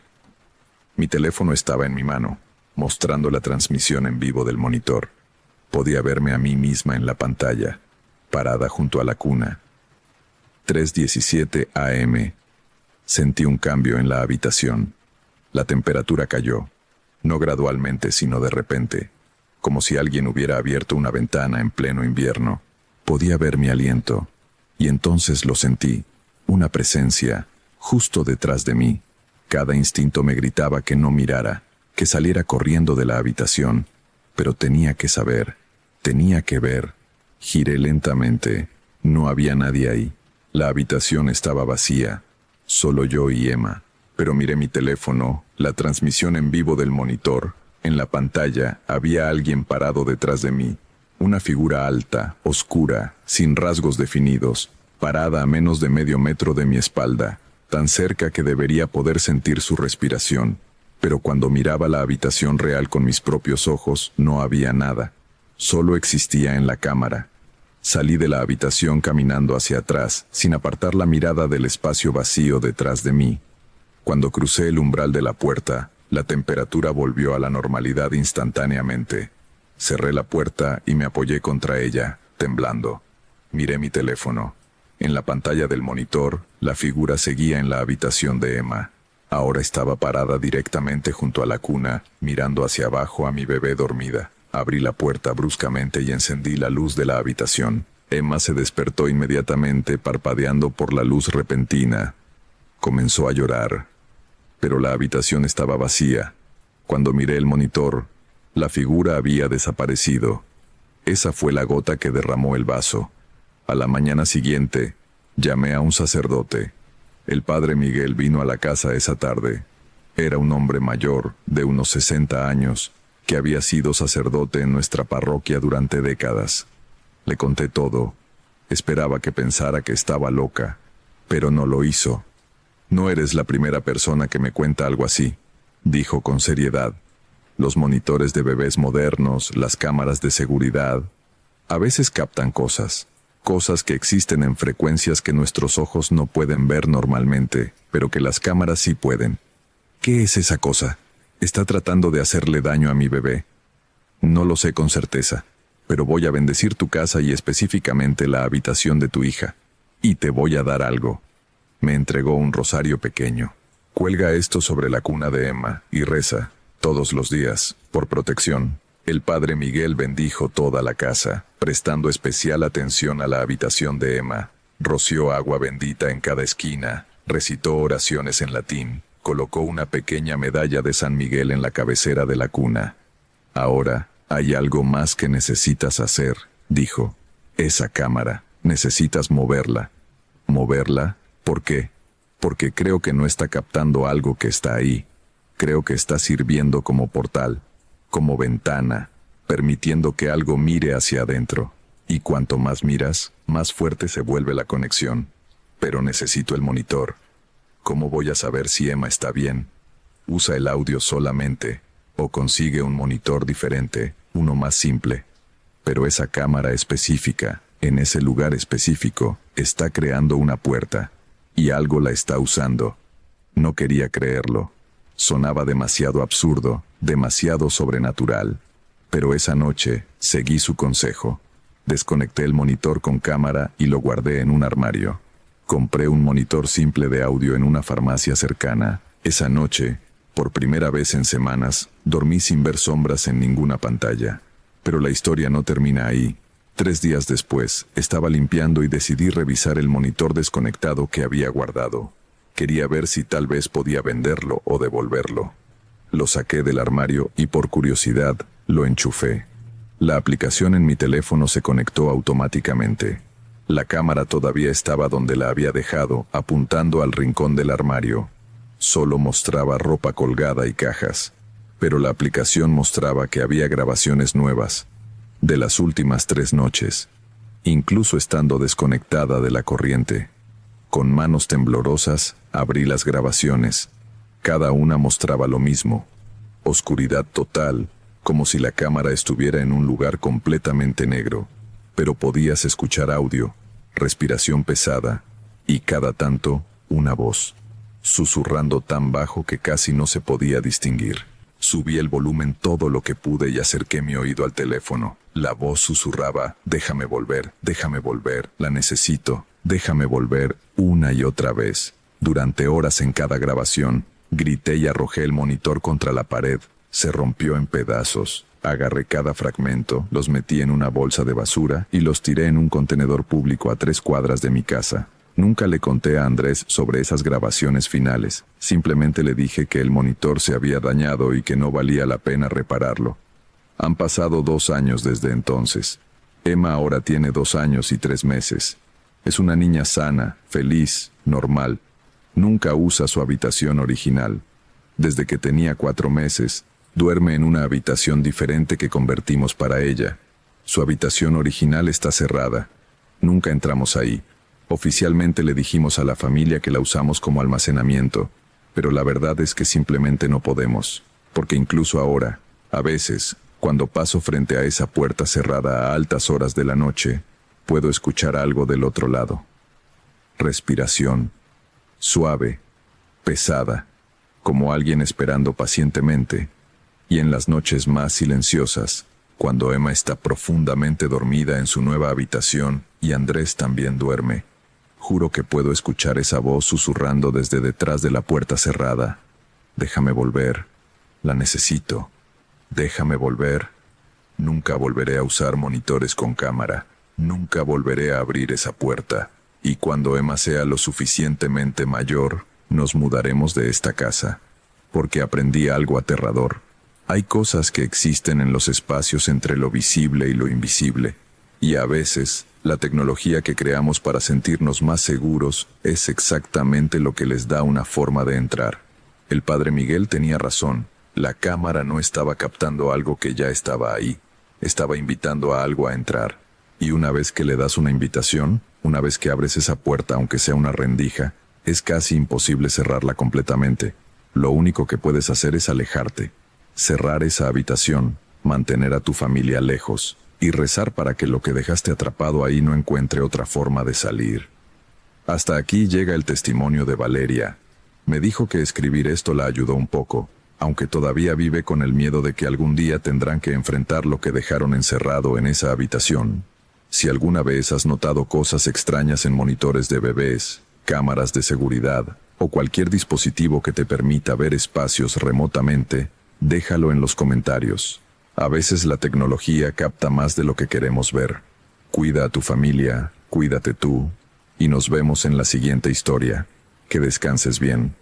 Mi teléfono estaba en mi mano, mostrando la transmisión en vivo del monitor. Podía verme a mí misma en la pantalla, parada junto a la cuna. 3:17 a.m. Sentí un cambio en la habitación. La temperatura cayó, no gradualmente sino de repente, como si alguien hubiera abierto una ventana en pleno invierno. Podía ver mi aliento, y entonces lo sentí, una presencia, justo detrás de mí. Cada instinto me gritaba que no mirara, que saliera corriendo de la habitación, pero tenía que saber, tenía que ver. Giré lentamente, no había nadie ahí. La habitación estaba vacía, solo yo y Emma. Pero miré mi teléfono, la transmisión en vivo del monitor. En la pantalla había alguien parado detrás de mí. Una figura alta, oscura, sin rasgos definidos, parada a menos de medio metro de mi espalda, tan cerca que debería poder sentir su respiración. Pero cuando miraba la habitación real con mis propios ojos, no había nada. Solo existía en la cámara. Salí de la habitación caminando hacia atrás, sin apartar la mirada del espacio vacío detrás de mí. Cuando crucé el umbral de la puerta, la temperatura volvió a la normalidad instantáneamente. Cerré la puerta y me apoyé contra ella, temblando. Miré mi teléfono. En la pantalla del monitor, la figura seguía en la habitación de Emma. Ahora estaba parada directamente junto a la cuna, mirando hacia abajo a mi bebé dormida. Abrí la puerta bruscamente y encendí la luz de la habitación. Emma se despertó inmediatamente, parpadeando por la luz repentina. Comenzó a llorar, pero la habitación estaba vacía. Cuando miré el monitor, la figura había desaparecido. Esa fue la gota que derramó el vaso. A la mañana siguiente, llamé a un sacerdote. El padre Miguel vino a la casa esa tarde. Era un hombre mayor, de unos 60 años, que había sido sacerdote en nuestra parroquia durante décadas. Le conté todo. Esperaba que pensara que estaba loca, pero no lo hizo. No eres la primera persona que me cuenta algo así, dijo con seriedad. Los monitores de bebés modernos, las cámaras de seguridad, a veces captan cosas que existen en frecuencias que nuestros ojos no pueden ver normalmente, pero que las cámaras sí pueden. ¿Qué es esa cosa? ¿Está tratando de hacerle daño a mi bebé? No lo sé con certeza, pero voy a bendecir tu casa y específicamente la habitación de tu hija. Y te voy a dar algo. Me entregó un rosario pequeño. Cuelga esto sobre la cuna de Emma y reza, todos los días, por protección. El padre Miguel bendijo toda la casa, prestando especial atención a la habitación de Emma. Roció agua bendita en cada esquina, recitó oraciones en latín, colocó una pequeña medalla de San Miguel en la cabecera de la cuna. Ahora, hay algo más que necesitas hacer, dijo. Esa cámara, necesitas moverla. ¿Moverla? ¿Por qué? Porque creo que no está captando algo que está ahí. Creo que está sirviendo como portal. como ventana, permitiendo que algo mire hacia adentro. Y cuanto más miras, más fuerte se vuelve la conexión. Pero necesito el monitor. ¿Cómo voy a saber si Emma está bien? Usa el audio solamente, o consigue un monitor diferente, uno más simple. Pero esa cámara específica, en ese lugar específico, está creando una puerta, y algo la está usando. No quería creerlo. Sonaba demasiado absurdo, demasiado sobrenatural. Pero esa noche, seguí su consejo. Desconecté el monitor con cámara y lo guardé en un armario. Compré un monitor simple de audio en una farmacia cercana. Esa noche, por primera vez en semanas, dormí sin ver sombras en ninguna pantalla. Pero la historia no termina ahí. 3 días después, estaba limpiando y decidí revisar el monitor desconectado que había guardado. Quería ver si tal vez podía venderlo o devolverlo. Lo saqué del armario y por curiosidad, lo enchufé. La aplicación en mi teléfono se conectó automáticamente. La cámara todavía estaba donde la había dejado, apuntando al rincón del armario. Solo mostraba ropa colgada y cajas, pero la aplicación mostraba que había grabaciones nuevas, de las últimas 3 noches, incluso estando desconectada de la corriente. Con manos temblorosas, abrí las grabaciones. Cada una mostraba lo mismo. Oscuridad total, como si la cámara estuviera en un lugar completamente negro, pero podías escuchar audio, respiración pesada, y cada tanto, una voz, susurrando tan bajo que casi no se podía distinguir. Subí el volumen todo lo que pude y acerqué mi oído al teléfono. La voz susurraba, déjame volver, la necesito, déjame volver, una y otra vez. Durante horas en cada grabación, grité y arrojé el monitor contra la pared. Se rompió en pedazos. Agarré cada fragmento, los metí en una bolsa de basura y los tiré en un contenedor público a 3 cuadras de mi casa. Nunca le conté a Andrés sobre esas grabaciones finales. Simplemente le dije que el monitor se había dañado y que no valía la pena repararlo. Han pasado 2 años desde entonces. Emma ahora tiene 2 años y 3 meses. Es una niña sana, feliz, normal. Nunca usa su habitación original. Desde que tenía 4 meses, duerme en una habitación diferente que convertimos para ella. Su habitación original está cerrada. Nunca entramos ahí. Oficialmente le dijimos a la familia que la usamos como almacenamiento, pero la verdad es que simplemente no podemos, porque incluso ahora, a veces, cuando paso frente a esa puerta cerrada a altas horas de la noche, puedo escuchar algo del otro lado. Respiración. Suave, pesada, como alguien esperando pacientemente. Y en las noches más silenciosas, cuando Emma está profundamente dormida en su nueva habitación y Andrés también duerme, juro que puedo escuchar esa voz susurrando desde detrás de la puerta cerrada. Déjame volver, la necesito. Déjame volver. Nunca volveré a usar monitores con cámara. Nunca volveré a abrir esa puerta. Y cuando Emma sea lo suficientemente mayor, nos mudaremos de esta casa. Porque aprendí algo aterrador. Hay cosas que existen en los espacios entre lo visible y lo invisible. Y a veces, la tecnología que creamos para sentirnos más seguros es exactamente lo que les da una forma de entrar. El padre Miguel tenía razón. La cámara no estaba captando algo que ya estaba ahí. Estaba invitando a algo a entrar. Y una vez que le das una invitación, una vez que abres esa puerta aunque sea una rendija, es casi imposible cerrarla completamente. Lo único que puedes hacer es alejarte. Cerrar esa habitación, mantener a tu familia lejos y rezar para que lo que dejaste atrapado ahí no encuentre otra forma de salir. Hasta aquí llega el testimonio de Valeria. Me dijo que escribir esto la ayudó un poco, aunque todavía vive con el miedo de que algún día tendrán que enfrentar lo que dejaron encerrado en esa habitación. Si alguna vez has notado cosas extrañas en monitores de bebés, cámaras de seguridad o cualquier dispositivo que te permita ver espacios remotamente, déjalo en los comentarios. A veces la tecnología capta más de lo que queremos ver. Cuida a tu familia, cuídate tú, y nos vemos en la siguiente historia. Que descanses bien.